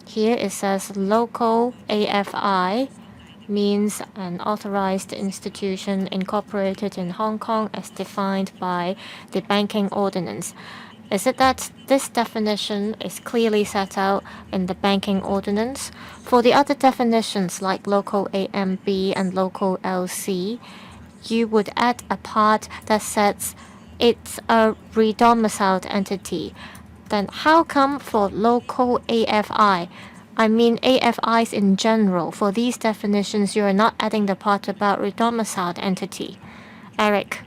Here it says local AFI means an authorized institution incorporated in Hong Kong as defined by the banking ordinance. Is it that this definition is clearly set out in the banking ordinance? For the other definitions like local AMB and local LC, you would add a part that says it's a redomiciled entity. Then how come for local AFI, I mean AFIs in general, for these definitions you are not adding the part about redomiciled entity? Eric.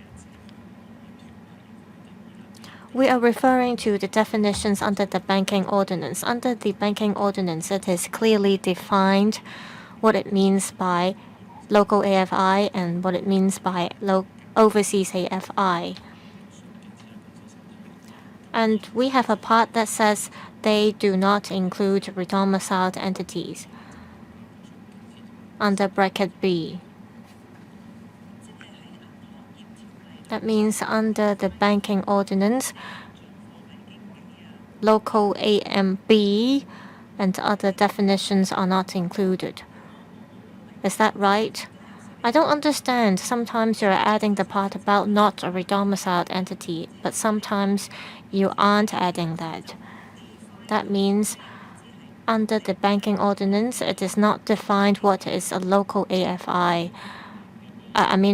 We are referring to the definitions under the banking ordinance. Under the banking ordinance, it is clearly defined what it means by local AFI and what it means by overseas AFI. And we have a part that says they do not include redomiciled entities under bracket B. That means under the banking ordinance, local AMB and other definitions are not included. Is that right? I don't understand. Sometimes you're adding the part about not a redomiciled entity, but sometimes you aren't adding that. That means under the banking ordinance, it is not defined what is a local AFI.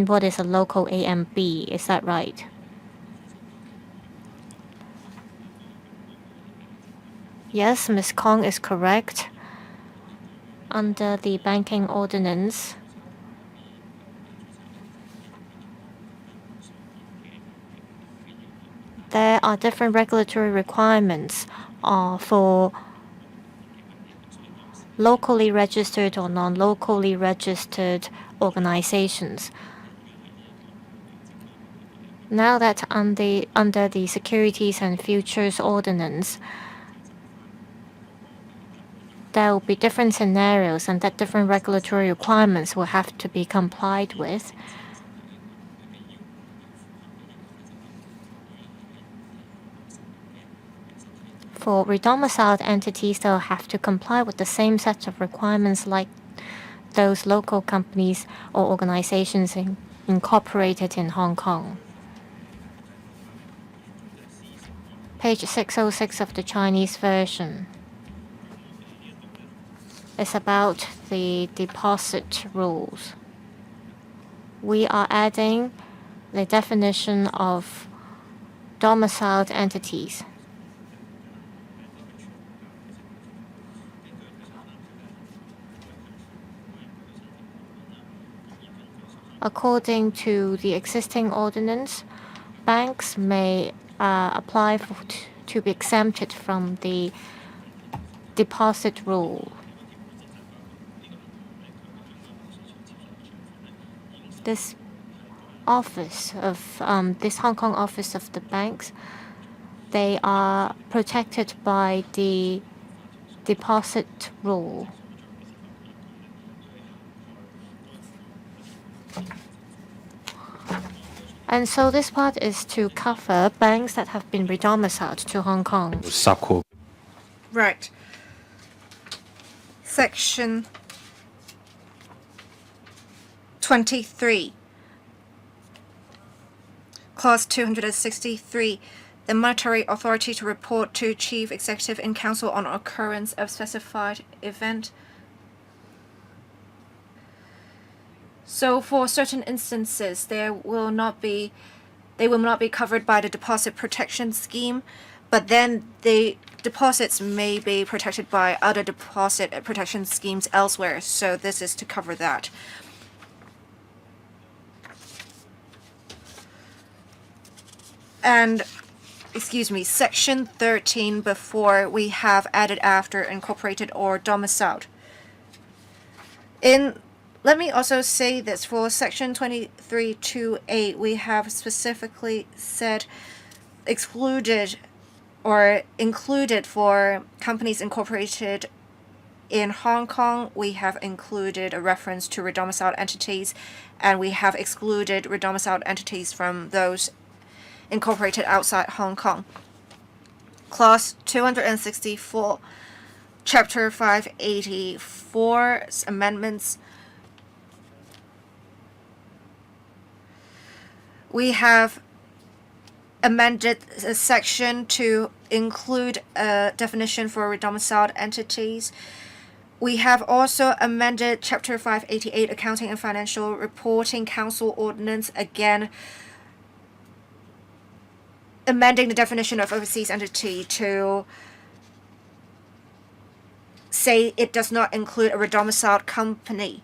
What is a local AMB? Is that right? Yes, Ms. Kong is correct. Under the banking ordinance, there are different regulatory requirements for locally registered or non-locally registered organizations. Now that under the Securities and Futures Ordinance, there will be different scenarios and that different regulatory requirements will have to be complied with. For redomiciled entities, they'll have to comply with the same set of requirements like those local companies or organizations incorporated in Hong Kong. Page 606 of the Chinese version is about the deposit rules. We are adding the definition of domiciled entities. According to the existing ordinance, banks may apply to be exempted from the deposit rule. this office of this Hong Kong office of the banks, they are protected by the deposit rule. And so this part is to cover banks that have been redomiciled to Hong Kong. Right. Section 23. Clause 263. The monetary authority to report to Chief Executive in Council on occurrence of specified event. So for certain instances, they will not be covered by the deposit protection scheme, but then the deposits may be protected by other deposit protection schemes elsewhere. So this is to cover that. And section 13 before we have added after incorporated or domiciled. Let me also say this, for section 23(2)(8), we have specifically said excluded or included for companies incorporated in Hong Kong. We have included a reference to redomiciled entities, and we have excluded redomiciled entities from those incorporated outside Hong Kong. Clause 264, Chapter 584's amendments. We have amended a section to include a definition for redomiciled entities. We have also amended Chapter 588, Accounting and Financial Reporting Council Ordinance, again amending the definition of overseas entity to say it does not include a redomiciled company.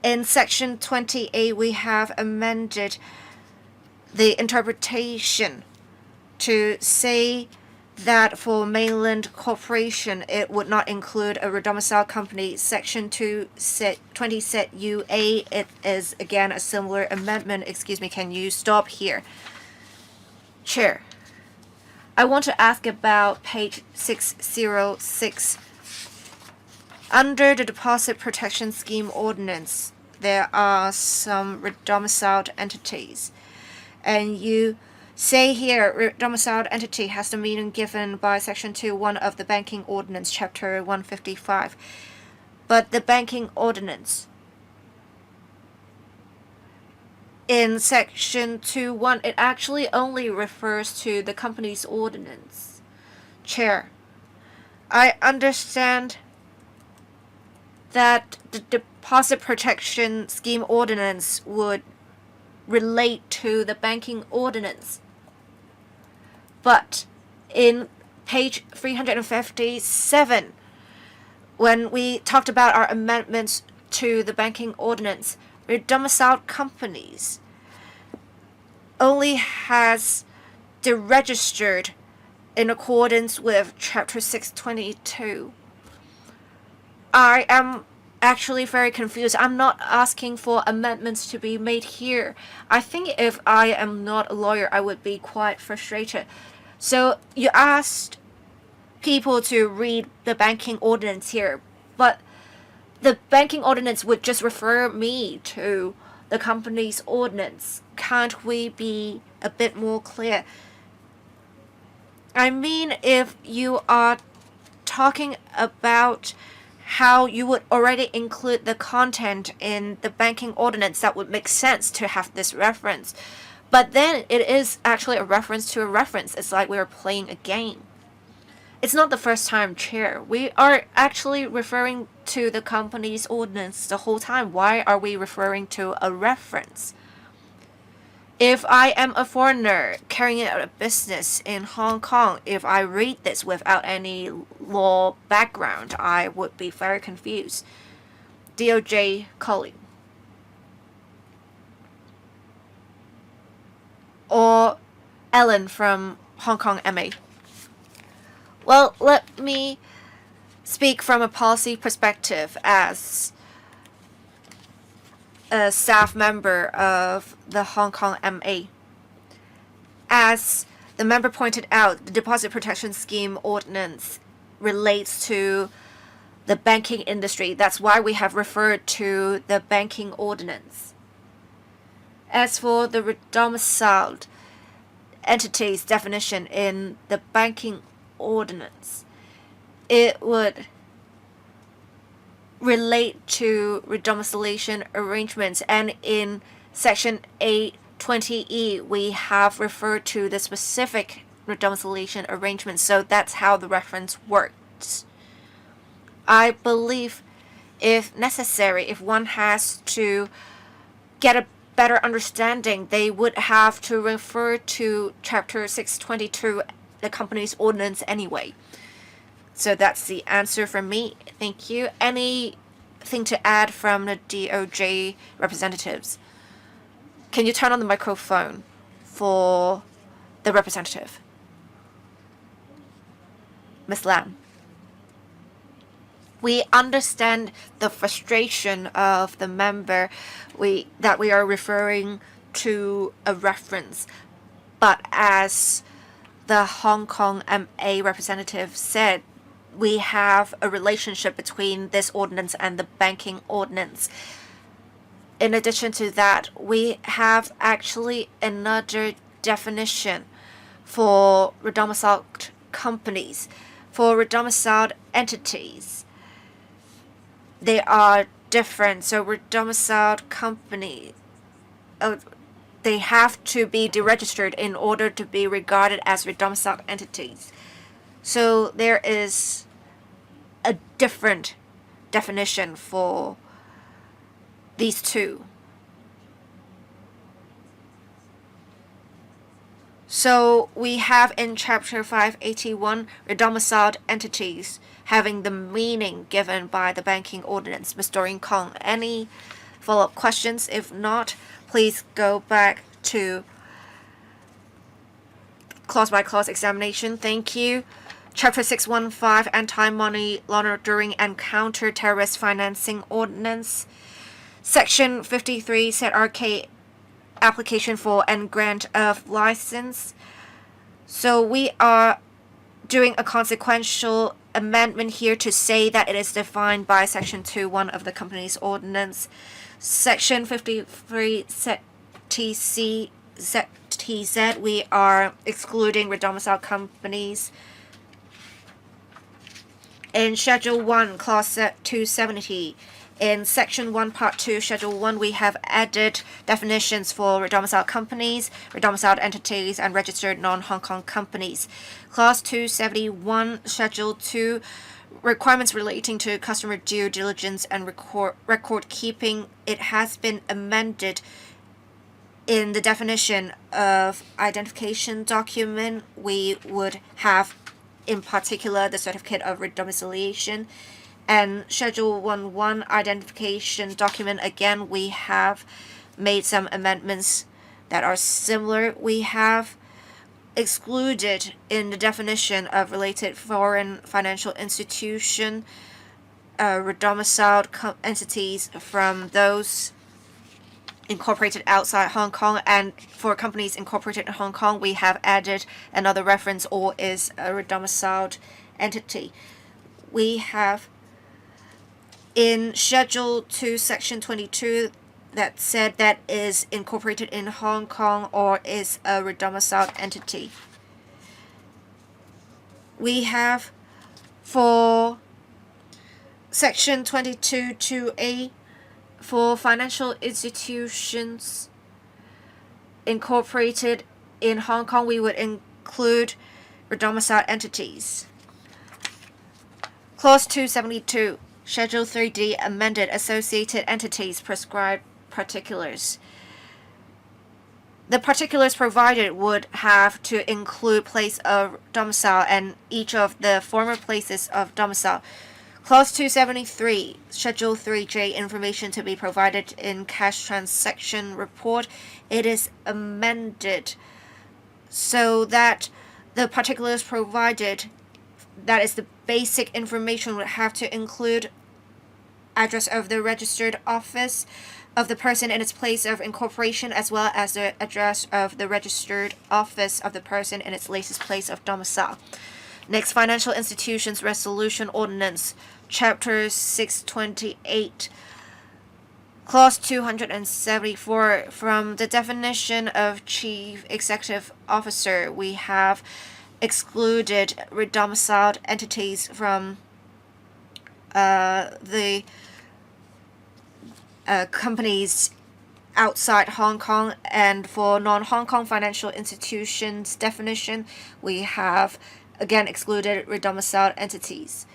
In Section 28, we have amended the interpretation to say that for mainland corporation, it would not include a redomiciled company. Section 20 set UA, it is again a similar amendment. Excuse me, can you stop here? Chair, I want to ask about page 606. Under the Deposit Protection Scheme Ordinance, there are some redomiciled entities. And you say here, redomiciled entity has the meaning given by Section 2(1) of the Banking Ordinance, Chapter 155. But the Banking Ordinance, in Section 2(1), it actually only refers to the company's ordinance. Chair, I understand that the Deposit Protection Scheme Ordinance would relate to the Banking Ordinance. But in page 357, when we talked about our amendments to the Banking Ordinance, redomiciled companies only has deregistered in accordance with Chapter 622. I am actually very confused. I'm not asking for amendments to be made here. I think if I am not a lawyer, I would be quite frustrated. So you asked people to read the Banking Ordinance here, but the Banking Ordinance would just refer me to the company's ordinance. Can't we be a bit more clear? I mean, if you are talking about how you would already include the content in the Banking Ordinance, that would make sense to have this reference. But then it is actually a reference to a reference. It's like we're playing a game. It's not the first time, Chair. We are actually referring to the company's ordinance the whole time. Why are we referring to a reference? If I am a foreigner carrying out a business in Hong Kong, if I read this without any law background, I would be very confused. DOJ Colleague. Or Ellen from Hong Kong MA. Well, let me speak from a policy perspective as a staff member of the Hong Kong MA. As the member pointed out, the Deposit Protection Scheme Ordinance relates to the banking industry. That's why we have referred to the banking ordinance. As for the redomiciled entities definition in the banking ordinance, it would relate to redomiciliation arrangements, and in section 820E we have referred to the specific redomiciliation arrangements, so that's how the reference works. I believe if necessary, if one has to get a better understanding, they would have to refer to Chapter 622, the company's ordinance anyway. So that's the answer from me. Thank you. Anything to add from the DOJ representatives? Can you turn on the microphone for the representative? Ms. Lam. We understand the frustration of the member that we are referring to a reference, but as the Hong Kong MA representative said, we have a relationship between this ordinance and the banking ordinance. In addition to that, we have actually another definition for redomiciled companies. For redomiciled entities, they are different. So redomiciled company, they have to be deregistered in order to be regarded as redomiciled entities. So there is a different definition for these two. So we have in Chapter 581 redomiciled entities having the meaning given by the banking ordinance. Ms. Doreen Kong, any follow-up questions? If not, please go back to clause-by-clause examination. Thank you. Chapter 615, Anti-Money Laundering and Counter-Terrorist Financing Ordinance. Section 53, ZRK application for and grant of license. So we are doing a consequential amendment here to say that it is defined by Section 2.1 of the company's ordinance. Section 53 ZTC ZTZ, we are excluding redomiciled companies. In Schedule 1, Clause 270, in Section 1, Part 2, Schedule 1, we have added definitions for redomiciled companies, redomiciled entities, and registered non-Hong Kong companies. Clause 271, Schedule 2, requirements relating to customer due diligence and record keeping. It has been amended in the definition of identification document. We would have, in particular, the certificate of redomiciliation. And Schedule 1.1 identification document, again, we have made some amendments that are similar. We have excluded in the definition of related foreign financial institution redomiciled entities from those incorporated outside Hong Kong, and for companies incorporated in Hong Kong, we have added another reference, or is a redomiciled entity. We have in Schedule 2, Section 22, that said that is incorporated in Hong Kong or is a redomiciled entity. We have for Section 22.2a, for financial institutions incorporated in Hong Kong, we would include redomiciled entities. Clause 272, Schedule 3D amended associated entities prescribed particulars. The particulars provided would have to include place of domicile and each of the former places of domicile. Clause 273, Schedule 3J, information to be provided in cash transaction report. It is amended so that the particulars provided, that is the basic information, would have to include address of the registered office of the person in its place of incorporation, as well as the address of the registered office of the person in its latest place of domicile. Next, Financial Institutions Resolution Ordinance, Chapter 628, Clause 274. From the definition of Chief Executive Officer, we have excluded redomiciled entities from the companies outside Hong Kong, and for non-Hong Kong financial institutions definition, we have again excluded redomiciled entities.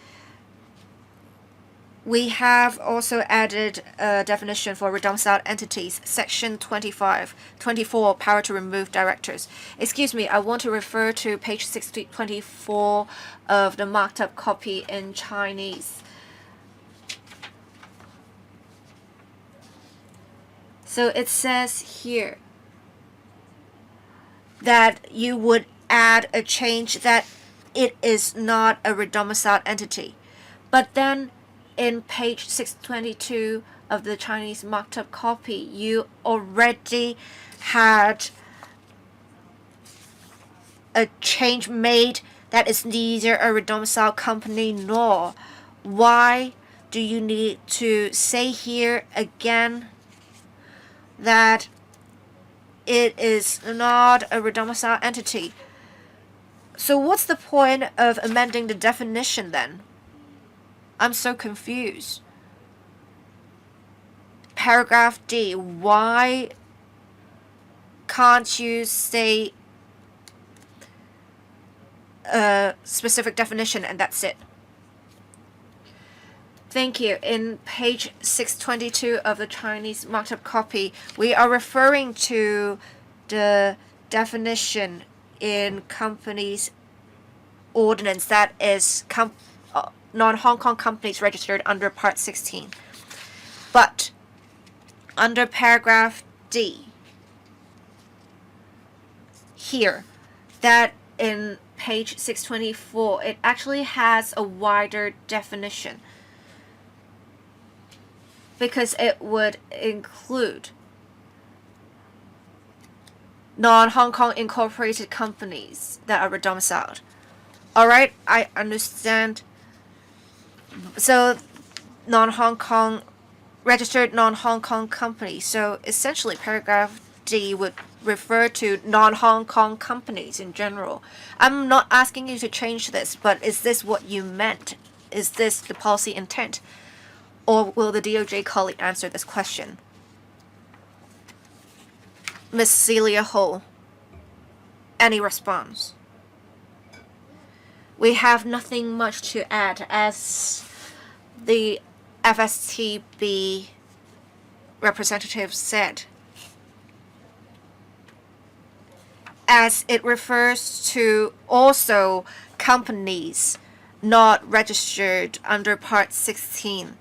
We have also added a definition for redomiciled entities, Section 24, power to remove directors. Excuse me, I want to refer to page 624 of the marked up copy in Chinese. So it says here that you would add a change that it is not a redomiciled entity. But then in page 622 of the Chinese marked up copy, you already had a change made that is neither a redomiciled company nor. Why do you need to say here again that it is not a redomiciled entity? So what's the point of amending the definition then? I'm so confused. Paragraph D, why can't you say a specific definition and that's it? Thank you. In page 622 of the Chinese marked up copy, we are referring to the definition in companies ordinance that is non-Hong Kong companies registered under Part 16. But under paragraph D, here, that in page 624, it actually has a wider definition because it would include non-Hong Kong incorporated companies that are redomiciled. Alright, I understand. So non-Hong Kong, registered non-Hong Kong company. So essentially paragraph D would refer to non-Hong Kong companies in general. I'm not asking you to change this, but is this what you meant? Is this the policy intent? Or will the DOJ colleague answer this question? Miss Celia Ho, any response? We have nothing much to add, as the FSTB representative said, as it refers to also companies not registered under Part 16.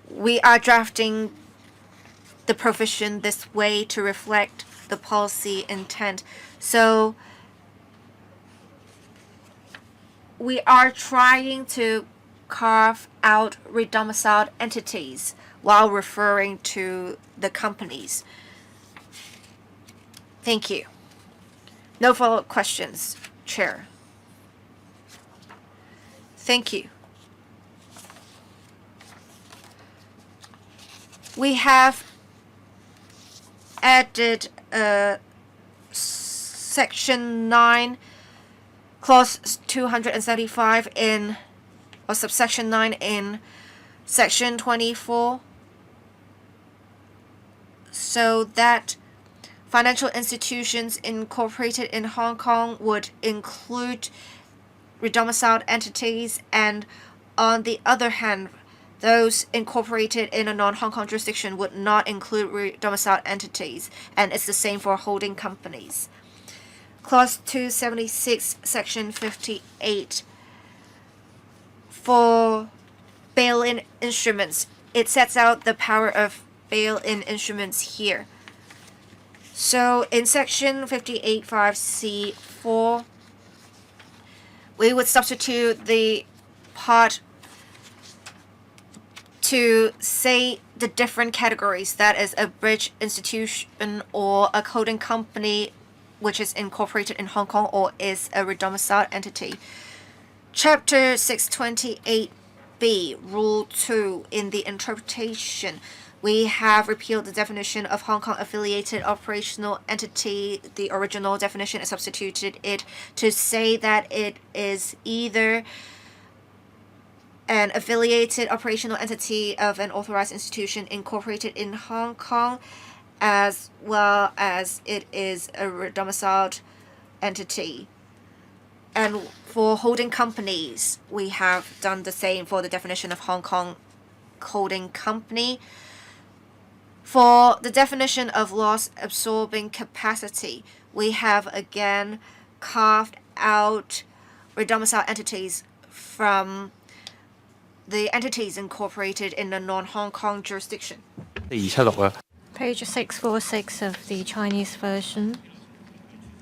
We are drafting the provision this way to reflect the policy intent. So we are trying to carve out redomiciled entities while referring to the companies. Thank you. No follow-up questions, Chair. Thank you. We have added Section 9, Clause 275 in, or subsection 9 in Section 24, so that financial institutions incorporated in Hong Kong would include redomiciled entities, and on the other hand, those incorporated in a non-Hong Kong jurisdiction would not include redomiciled entities, and it's the same for holding companies. Clause 276, Section 58. For bail-in instruments, it sets out the power of bail-in instruments here. So in Section 58(5)(c)(4), we would substitute the Part to say the different categories, that is a bridge institution or a holding company which is incorporated in Hong Kong or is a redomiciled entity. Chapter 628B, Rule 2, in the interpretation, we have repealed the definition of Hong Kong affiliated operational entity, the original definition, and substituted it to say that it is either an affiliated operational entity of an authorized institution incorporated in Hong Kong, as well as it is a domiciled entity. And for holding companies, we have done the same for the definition of Hong Kong holding company. For the definition of loss absorbing capacity, we have again carved out redomiciled entities from the entities incorporated in the non-Hong Kong jurisdiction. Page 646 of the Chinese version.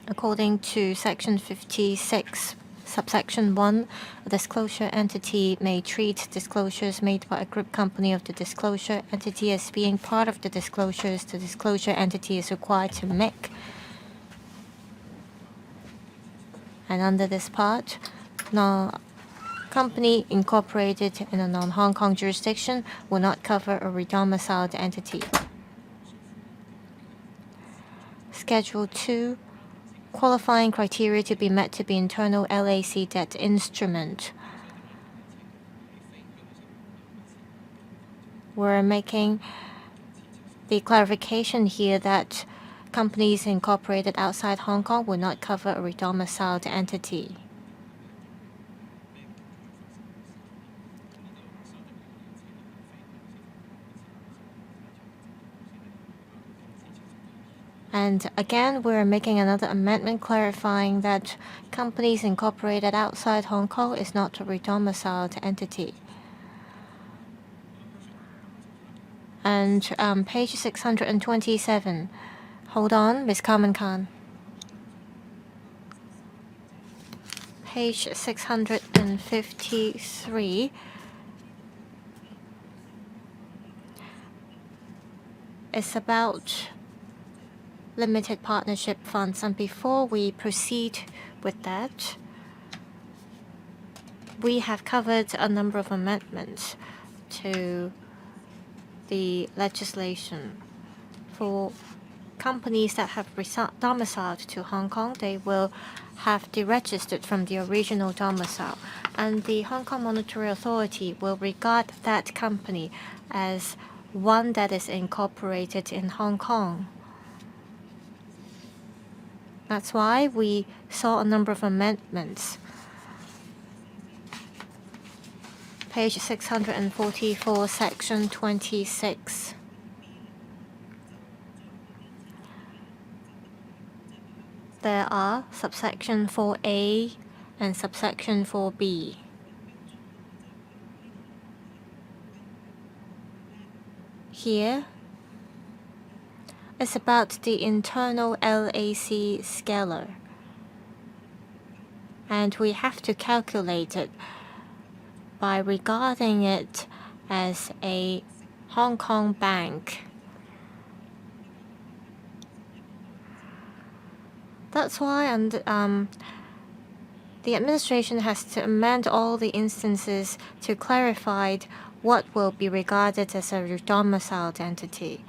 According to Section 56, Subsection 1, a disclosure entity may treat disclosures made by a group company of the disclosure entity as being part of the disclosures the disclosure entity is required to make. And under this part, company incorporated in a non-Hong Kong jurisdiction will not cover a redomiciled entity. Schedule 2, qualifying criteria to be met to be internal LAC debt instrument. We're making the clarification here that companies incorporated outside Hong Kong will not cover a redomiciled entity. And again, we're making another amendment clarifying that companies incorporated outside Hong Kong is not a redomiciled entity. And page 627. Hold on, Ms. Carmen Khan. Page 653. It's about limited partnership funds. And before we proceed with that, we have covered a number of amendments to the legislation. For companies that have domiciled to Hong Kong, they will have deregistered from the original domicile, and the Hong Kong Monetary Authority will regard that company as one that is incorporated in Hong Kong. That's why we saw a number of amendments. Page 644, Section 26. There are subsection 4A and subsection 4B. Here, it's about the internal LAC scalar, and we have to calculate it by regarding it as a Hong Kong bank. That's why the administration has to amend all the instances to clarify what will be regarded as a domiciled entity.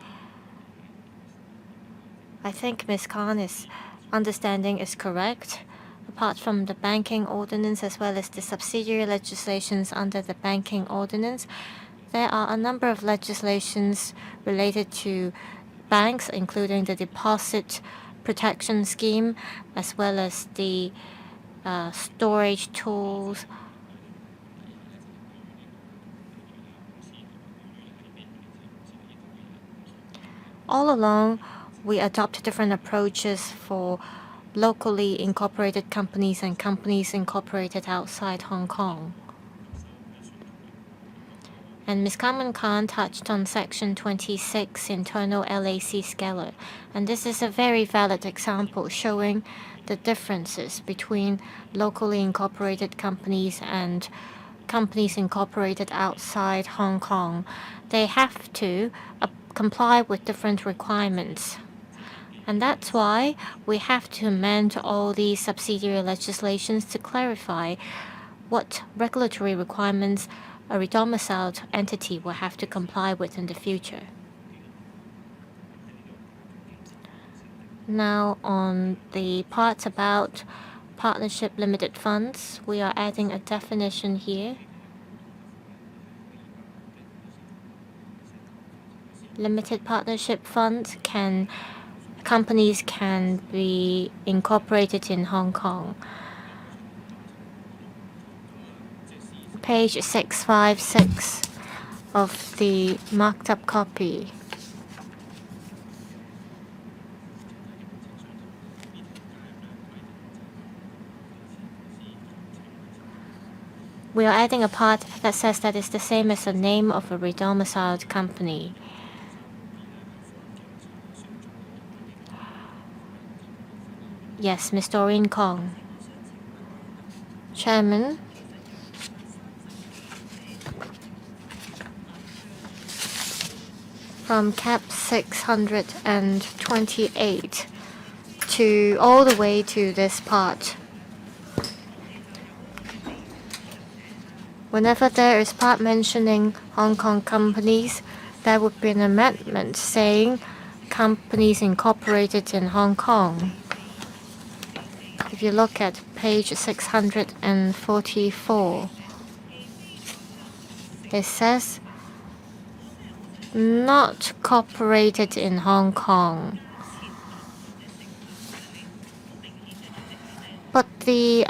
I think Ms. Khan's understanding is correct. Apart from the banking ordinance as well as the subsidiary legislations under the banking ordinance, there are a number of legislations related to banks, including the deposit protection scheme as well as the storage tools. All along, we adopt different approaches for locally incorporated companies and companies incorporated outside Hong Kong. And Ms. Carmen Khan touched on Section 26, internal LAC scalar. And this is a very valid example showing the differences between locally incorporated companies and companies incorporated outside Hong Kong, they have to comply with different requirements. And that's why we have to amend all these subsidiary legislations to clarify what regulatory requirements a redomiciled entity will have to comply with in the future. Now, on the part about partnership limited funds, we are adding a definition here. Limited partnership funds companies can be incorporated in Hong Kong. Page 656 of the marked up copy. We are adding a part that says that it's the same as the name of a redomiciled company. Yes, Ms. Doreen Kong. Chairman, from cap 628 to all the way to this part. Whenever there is part mentioning Hong Kong companies, there would be an amendment saying companies incorporated in Hong Kong. If you look at page 644, it says not incorporated in Hong Kong. But the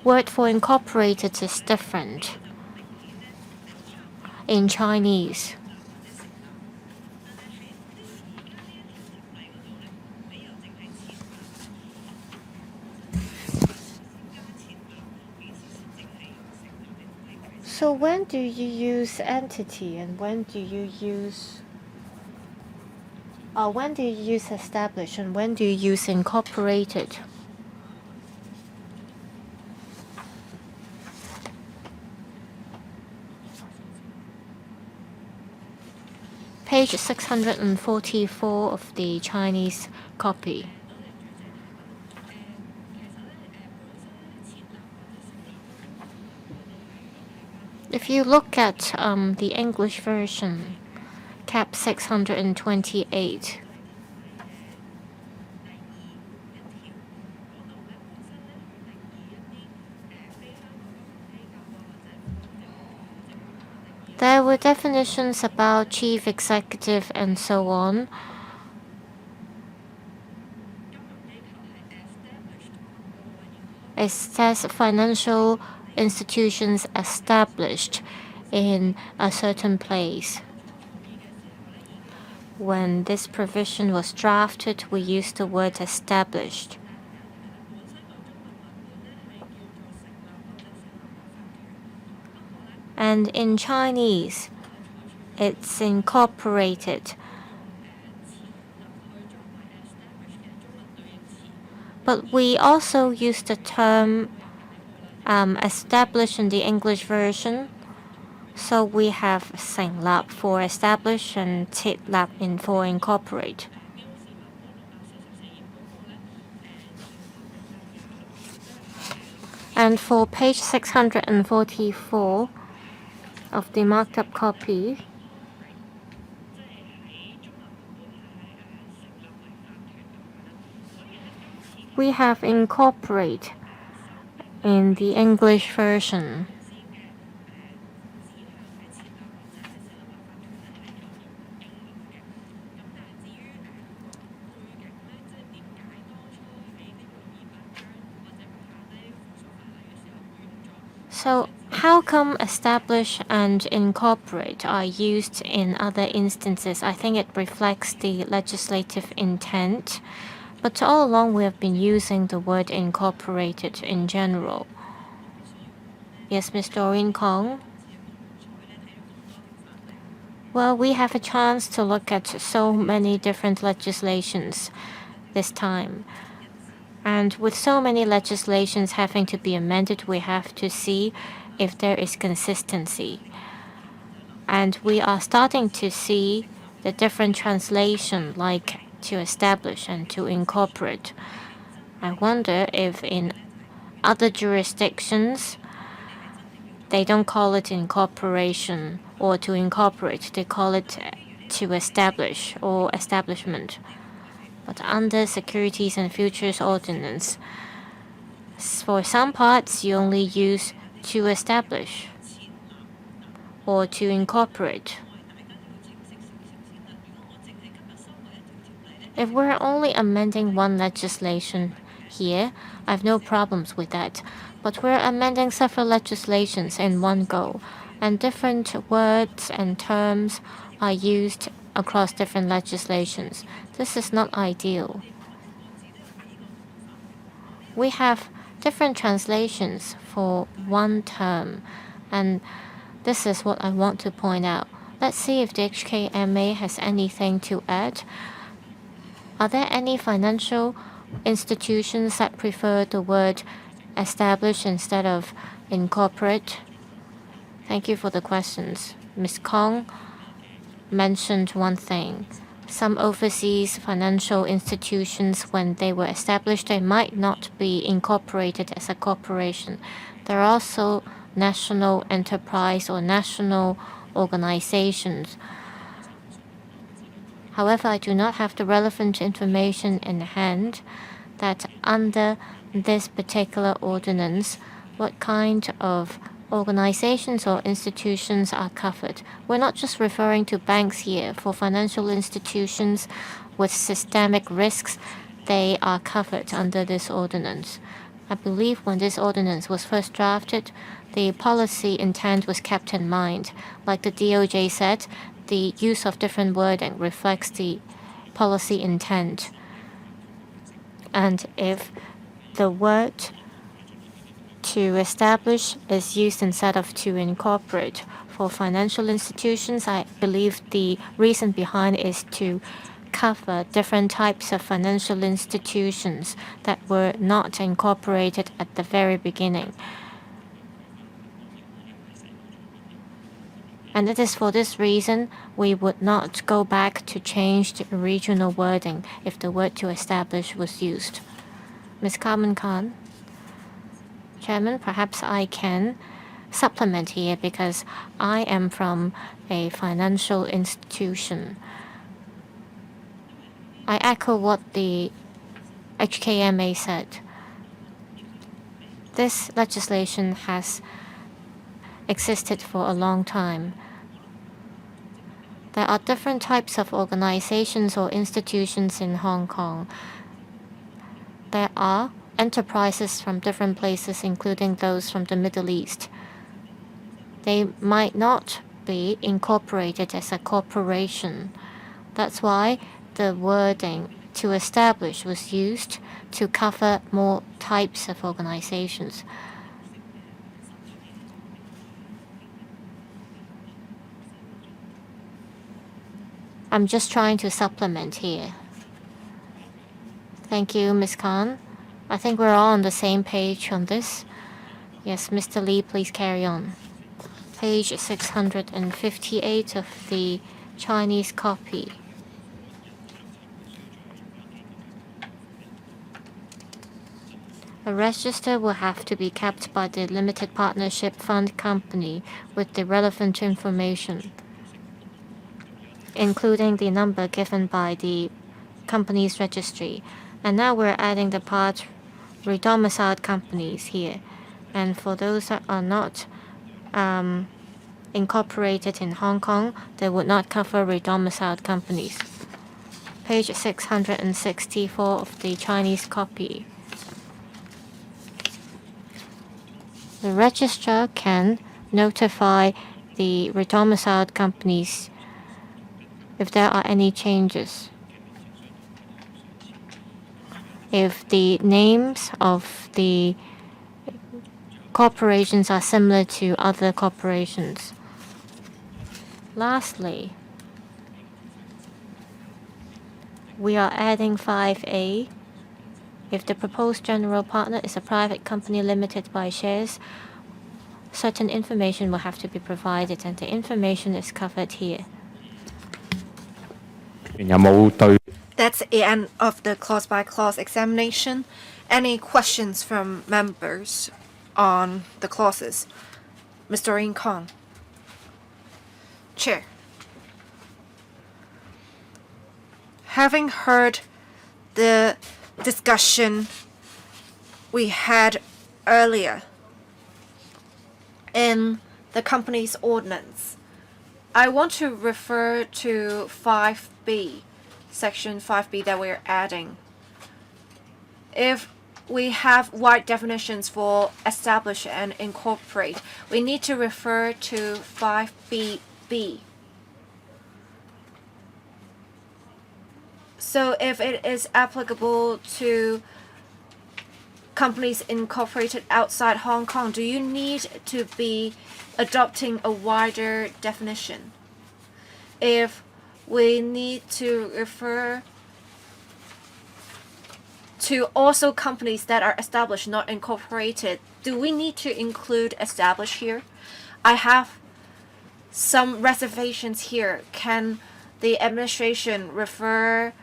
word for incorporated is different in Chinese. So when do you use entity and when do you use established and when do you use incorporated? Page 644 of the Chinese copy. If you look at the English version, cap 628, there were definitions about chief executive and so on. It says financial institutions established in a certain place. When this provision was drafted, we used the word established. And in Chinese, it's incorporated. But we also use the term established in the English version. So we have 成立 for establish and 設立 for incorporate. And for page 644 of the marked up copy, we have incorporate in the English version. So how come establish and incorporate are used in other instances? I think it reflects the legislative intent. But all along we have been using the word incorporated in general. Yes, Ms. Doreen Kong? Well, we have a chance to look at so many different legislations this time. And with so many legislations having to be amended, we have to see if there is consistency. And we are starting to see the different translation, like to establish and to incorporate. I wonder if in other jurisdictions they don't call it incorporation or to incorporate, they call it to establish or establishment. But under Securities and Futures Ordinance, for some parts you only use to establish or to incorporate. If we're only amending one legislation here, I have no problems with that. But we're amending several legislations in one go, and different words and terms are used across different legislations. This is not ideal. We have different translations for one term, and this is what I want to point out. Let's see if the HKMA has anything to add. Are there any financial institutions that prefer the word establish instead of incorporate? Thank you for the questions. Ms. Kong mentioned one thing. Some overseas financial institutions, when they were established, they might not be incorporated as a corporation. There are also national enterprise or national organizations. However, I do not have the relevant information in hand that under this particular ordinance, what kind of organizations or institutions are covered. We're not just referring to banks here. For financial institutions with systemic risks, they are covered under this ordinance. I believe when this ordinance was first drafted, the policy intent was kept in mind. Like the DOJ said, the use of different wording reflects the policy intent. And if the word to establish is used instead of to incorporate for financial institutions, I believe the reason behind is to cover different types of financial institutions that were not incorporated at the very beginning. And it is for this reason we would not go back to change the original wording if the word to establish was used. Ms. Carmen Khan. Chairman, perhaps I can supplement here because I am from a financial institution. I echo what the HKMA said. This legislation has existed for a long time. There are different types of organizations or institutions in Hong Kong. There are enterprises from different places, including those from the Middle East. They might not be incorporated as a corporation. That's why the wording to establish was used to cover more types of organizations. I'm just trying to supplement here. Thank you, Ms. Khan. I think we're all on the same page on this. Yes, Mr. Lee, please carry on. Page 658 of the Chinese copy. A register will have to be kept by the limited partnership fund company with the relevant information, including the number given by the company's registry. And now we're adding the part redomiciled companies here. And for those that are not incorporated in Hong Kong, they would not cover redomiciled companies. Page 664 of the Chinese copy. The registrar can notify the redomiciled companies if there are any changes. If the names of the corporations are similar to other corporations. Lastly, we are adding 5A. If the proposed general partner is a private company limited by shares, certain information will have to be provided, and the information is covered here. 有冇對 That's the end of the clause-by-clause examination. Any questions from members on the clauses? Mr. In Kong. Chair. Having heard the discussion we had earlier in the company's ordinance, I want to refer to 5B, section 5B that we're adding. If we have wide definitions for establish and incorporate, we need to refer to 5BB. So if it is applicable to companies incorporated outside Hong Kong, do you need to be adopting a wider definition? If we need to refer to also companies that are established, not incorporated, do we need to include established here? I have some reservations here. Can the administration refer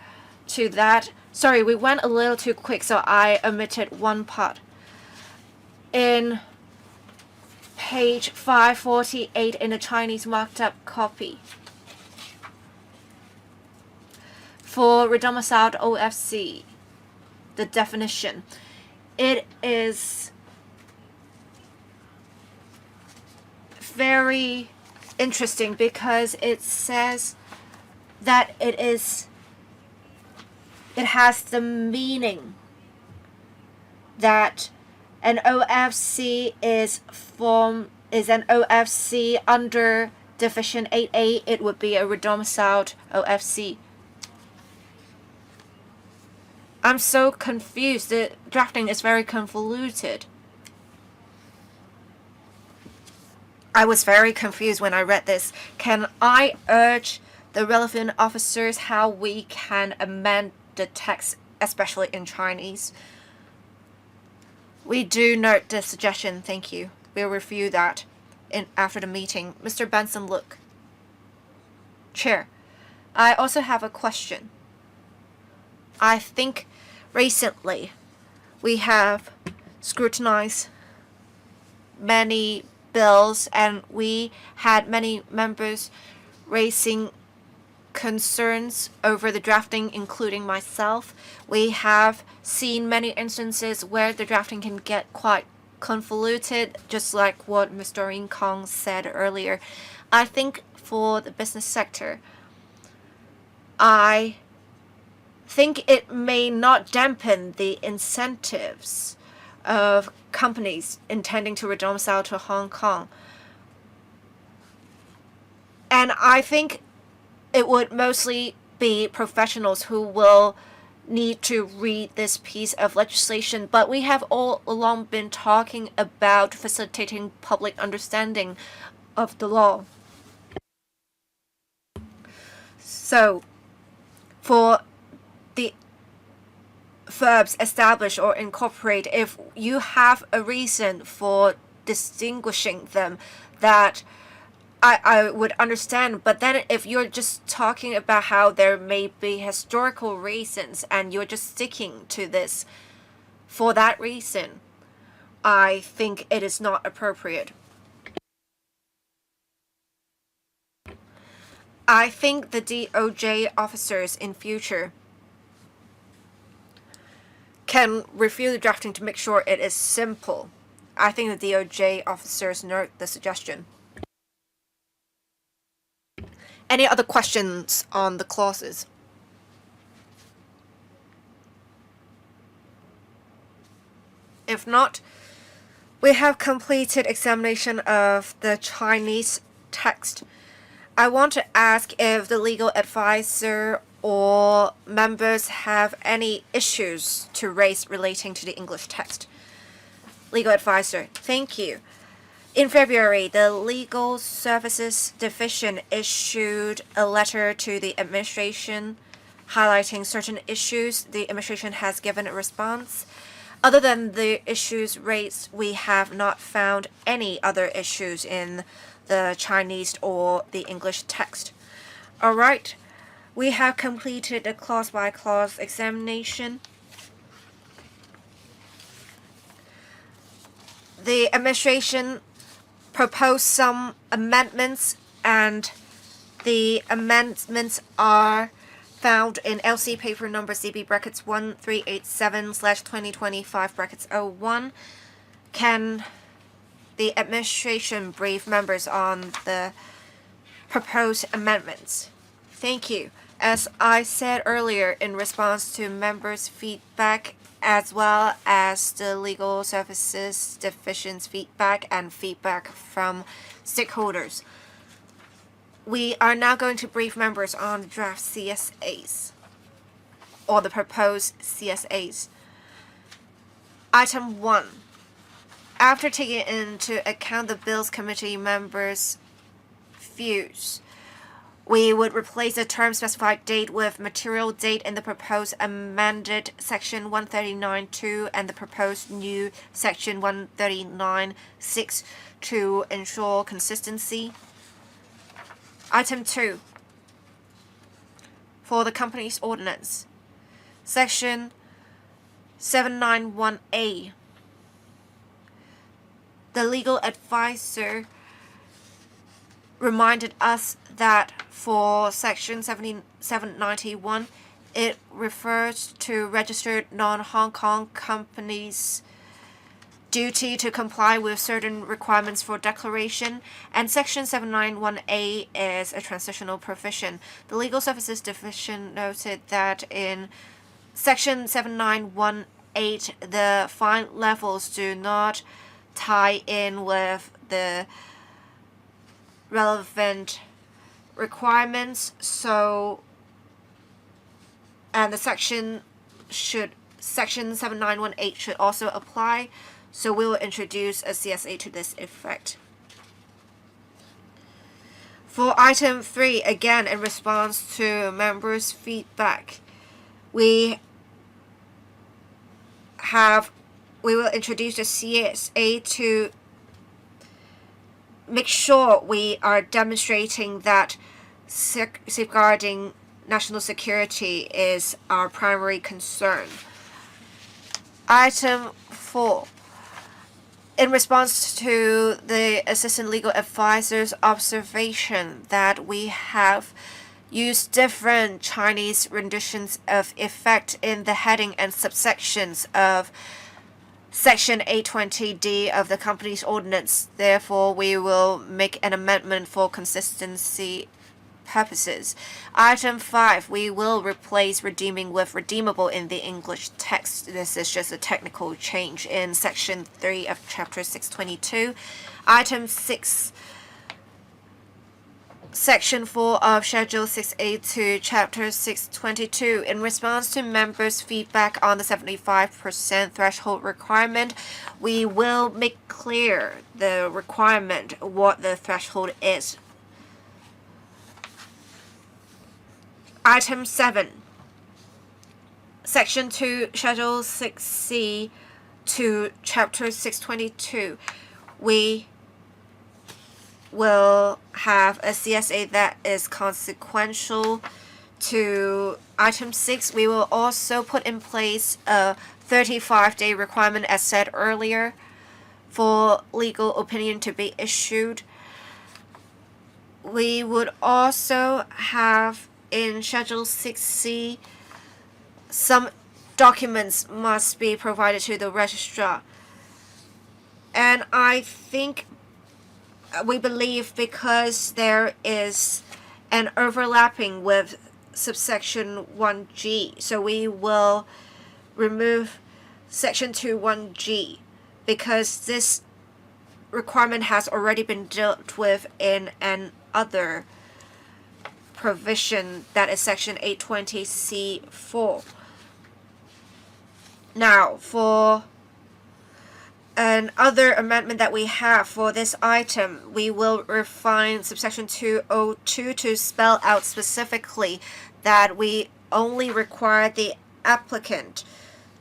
to that? Sorry, we went a little too quick, so I omitted one part. In page 548 in the Chinese marked up copy, for redomiciled OFC, the definition, it is very interesting because it says that it has the meaning that an OFC is an OFC under Division 8A. It would be a redomiciled OFC. I'm so confused. The drafting is very convoluted. I was very confused when I read this. Can I urge the relevant officers how we can amend the text, especially in Chinese? We do note the suggestion, thank you. We'll review that after the meeting. Mr. Benson, look. Chair, I also have a question. I think recently we have scrutinized many bills and we had many members raising concerns over the drafting, including myself. We have seen many instances where the drafting can get quite convoluted, just like what Mr. In Kong said earlier. I think for the business sector, I think it may not dampen the incentives of companies intending to redomicile to Hong Kong. And I think it would mostly be professionals who will need to read this piece of legislation, but we have all along been talking about facilitating public understanding of the law. So, for the verbs establish or incorporate, if you have a reason for distinguishing them, that I would understand. But then if you're just talking about how there may be historical reasons and you're just sticking to this for that reason, I think it is not appropriate. I think the DOJ officers in future can review the drafting to make sure it is simple. I think the DOJ officers note the suggestion. Any other questions on the clauses? If not, we have completed examination of the Chinese text. I want to ask if the legal advisor or members have any issues to raise relating to the English text. Legal advisor, thank you. In February, the Legal Services Division issued a letter to the administration highlighting certain issues. The administration has given a response. Other than the issues raised, we have not found any other issues in the Chinese or the English text. All right, we have completed the clause-by-clause examination. The administration proposed some amendments, and the amendments are found in LC paper number CB brackets 1387/2025 brackets 01. Can the administration brief members on the proposed amendments? Thank you. As I said earlier, in response to members' feedback as well as the legal services division's feedback and feedback from stakeholders, we are now going to brief members on the draft CSAs or the proposed CSAs. Item 1. After taking into account the Bills Committee members' views, we would replace the term specified date with material date in the proposed amended section 139(2) and the proposed new section 139(6) to ensure consistency. Item 2. For the company's ordinance, section 791A. The legal advisor reminded us that for section 791, it refers to registered non-Hong Kong companies' duty to comply with certain requirements for declaration, and section 791A is a transitional provision. The Legal Services Division noted that in section 7918, the fine levels do not tie in with the relevant requirements, and the section 7918 should also apply, so we will introduce a CSA to this effect. For item 3, again in response to members' feedback, we will introduce a CSA to make sure we are demonstrating that safeguarding national security is our primary concern. Item 4. In response to the Assistant Legal Advisor's observation that we have used different Chinese renditions of effect in the heading and subsections of Section 820D of the company's ordinance, therefore we will make an amendment for consistency purposes. Item 5, we will replace redeeming with redeemable in the English text. This is just a technical change in Section 3 of Chapter 622. Item 6, Section 4 of Schedule 6A to Chapter 622. In response to members' feedback on the 75% threshold requirement, we will make clear the requirement, what the threshold is. Item 7. Section 2, Schedule 6C to Chapter 622. We will have a CSA that is consequential to item 6. We will also put in place a 35-day requirement, as said earlier, for legal opinion to be issued. We would also have in Schedule 6C, some documents must be provided to the registrar. And we believe because there is an overlapping with subsection 1G, so we will remove section 21G because this requirement has already been dealt with in another provision, that is section 820C4. Now, for another amendment that we have for this item, we will refine subsection 202 to spell out specifically that we only require the applicant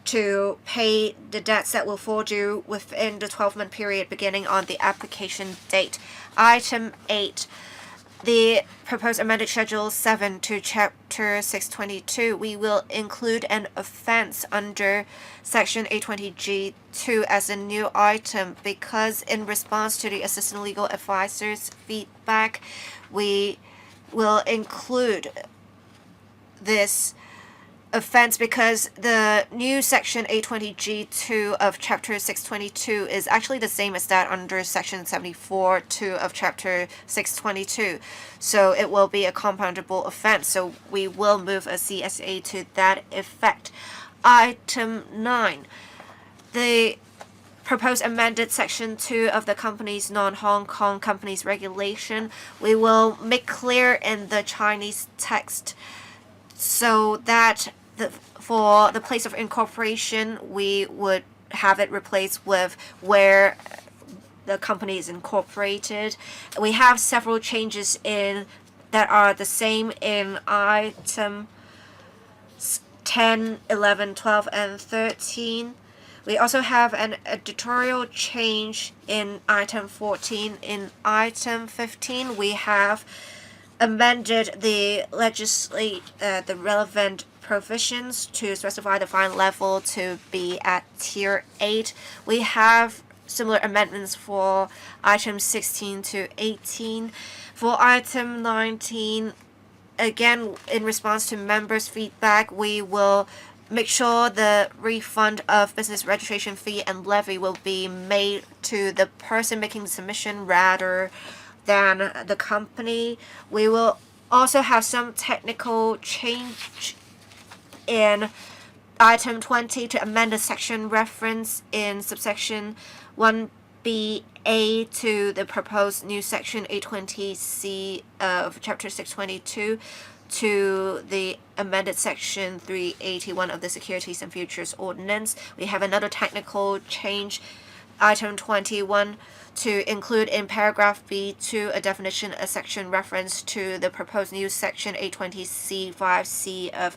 to pay the debts that will fall due within the 12-month period beginning on the application date. Item 8. The proposed amended Schedule 7 to Chapter 622, we will include an offense under Section 820G2 as a new item because in response to the Assistant Legal Advisor's feedback, we will include this offense because the new Section 820G2 of Chapter 622 is actually the same as that under Section 74(2) of Chapter 622. So it will be a compoundable offense. So we will move a CSA to that effect. Item 9. The proposed amended Section 2 of the company's non-Hong Kong companies regulation. We will make clear in the Chinese text so that for the place of incorporation, we would have it replaced with where the company is incorporated. We have several changes in that are the same in item 10, 11, 12, and 13. We also have an editorial change in item 14. In item 15, we have amended the relevant provisions to specify the fine level to be at tier 8. We have similar amendments for items 16 to 18. For item 19, again, in response to members' feedback, we will make sure the refund of business registration fee and levy will be made to the person making the submission rather than the company. We will also have some technical change in item 20 to amend the section reference in subsection 1BA to the proposed new section 820C of chapter 622 to the amended section 381 of the Securities and Futures Ordinance. We have another technical change, item 21, to include in paragraph B2 a definition, a section reference to the proposed new section 820C5C of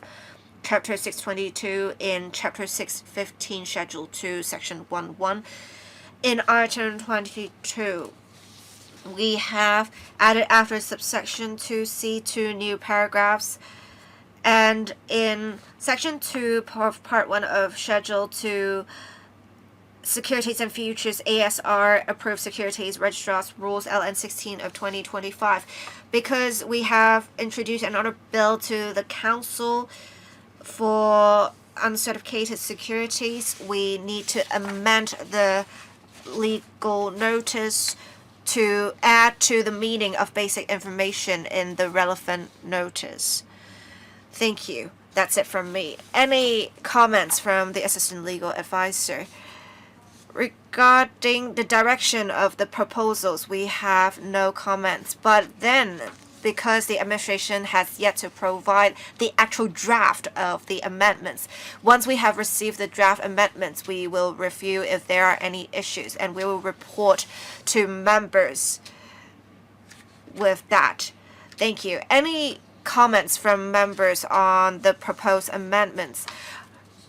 Chapter 622 in Chapter 615, Schedule 2, Section 11. In item 22, we have added after subsection 2C 2 new paragraphs. And in Section 2 of Part 1 of Schedule 2, Securities and Futures ASR approved securities registrar's rules LN 16 of 2025. Because we have introduced another bill to the council for uncertificated securities, we need to amend the legal notice to add to the meaning of basic information in the relevant notice. Thank you. That's it from me. Any comments from the Assistant Legal Advisor? Regarding the direction of the proposals, we have no comments. But then, because the administration has yet to provide the actual draft of the amendments, once we have received the draft amendments, we will review if there are any issues, and we will report to members with that. Thank you. Any comments from members on the proposed amendments?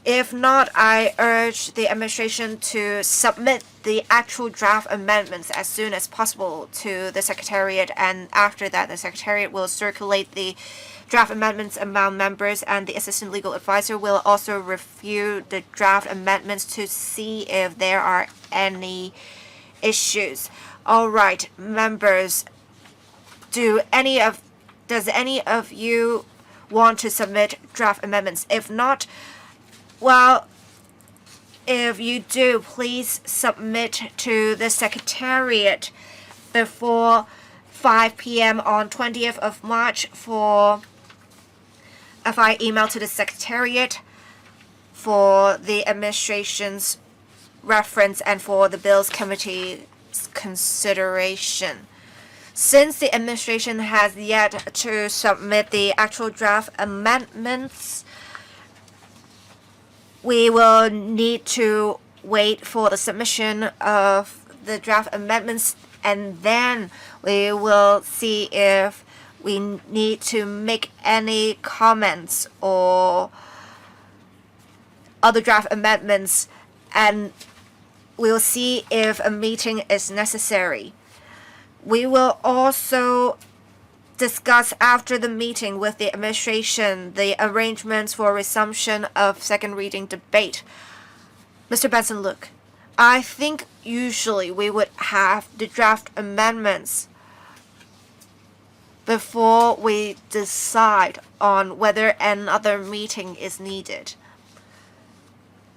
If not, I urge the administration to submit the actual draft amendments as soon as possible to the Secretariat, and after that, the Secretariat will circulate the draft amendments among members, and the Assistant Legal Advisor will also review the draft amendments to see if there are any issues. All right, members, does any of you want to submit draft amendments? If not, well, if you do, please submit to the Secretariat before 5 p.m. on 20th of March for FI email to the Secretariat for the administration's reference and for the Bills Committee's consideration. Since the administration has yet to submit the actual draft amendments, we will need to wait for the submission of the draft amendments, and then we will see if we need to make any comments or other draft amendments, and we'll see if a meeting is necessary. We will also discuss after the meeting with the administration the arrangements for resumption of second reading debate. Mr. Benson, look, I think usually we would have the draft amendments before we decide on whether another meeting is needed.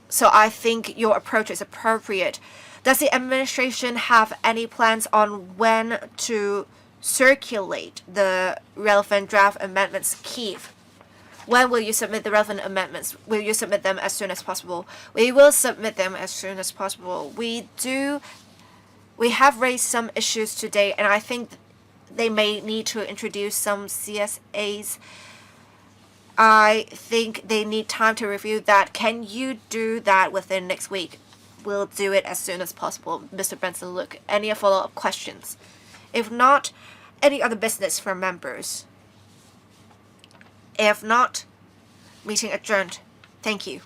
So I think your approach is appropriate. Does the administration have any plans on when to circulate the relevant draft amendments? Keith, when will you submit the relevant amendments? Will you submit them as soon as possible? We will submit them as soon as possible. We have raised some issues today, and I think they may need to introduce some CSAs. I think they need time to review that. Can you do that within next week? We'll do it as soon as possible. Mr. Benson, look, any follow-up questions? If not, any other business from members? If not, meeting adjourned. Thank you.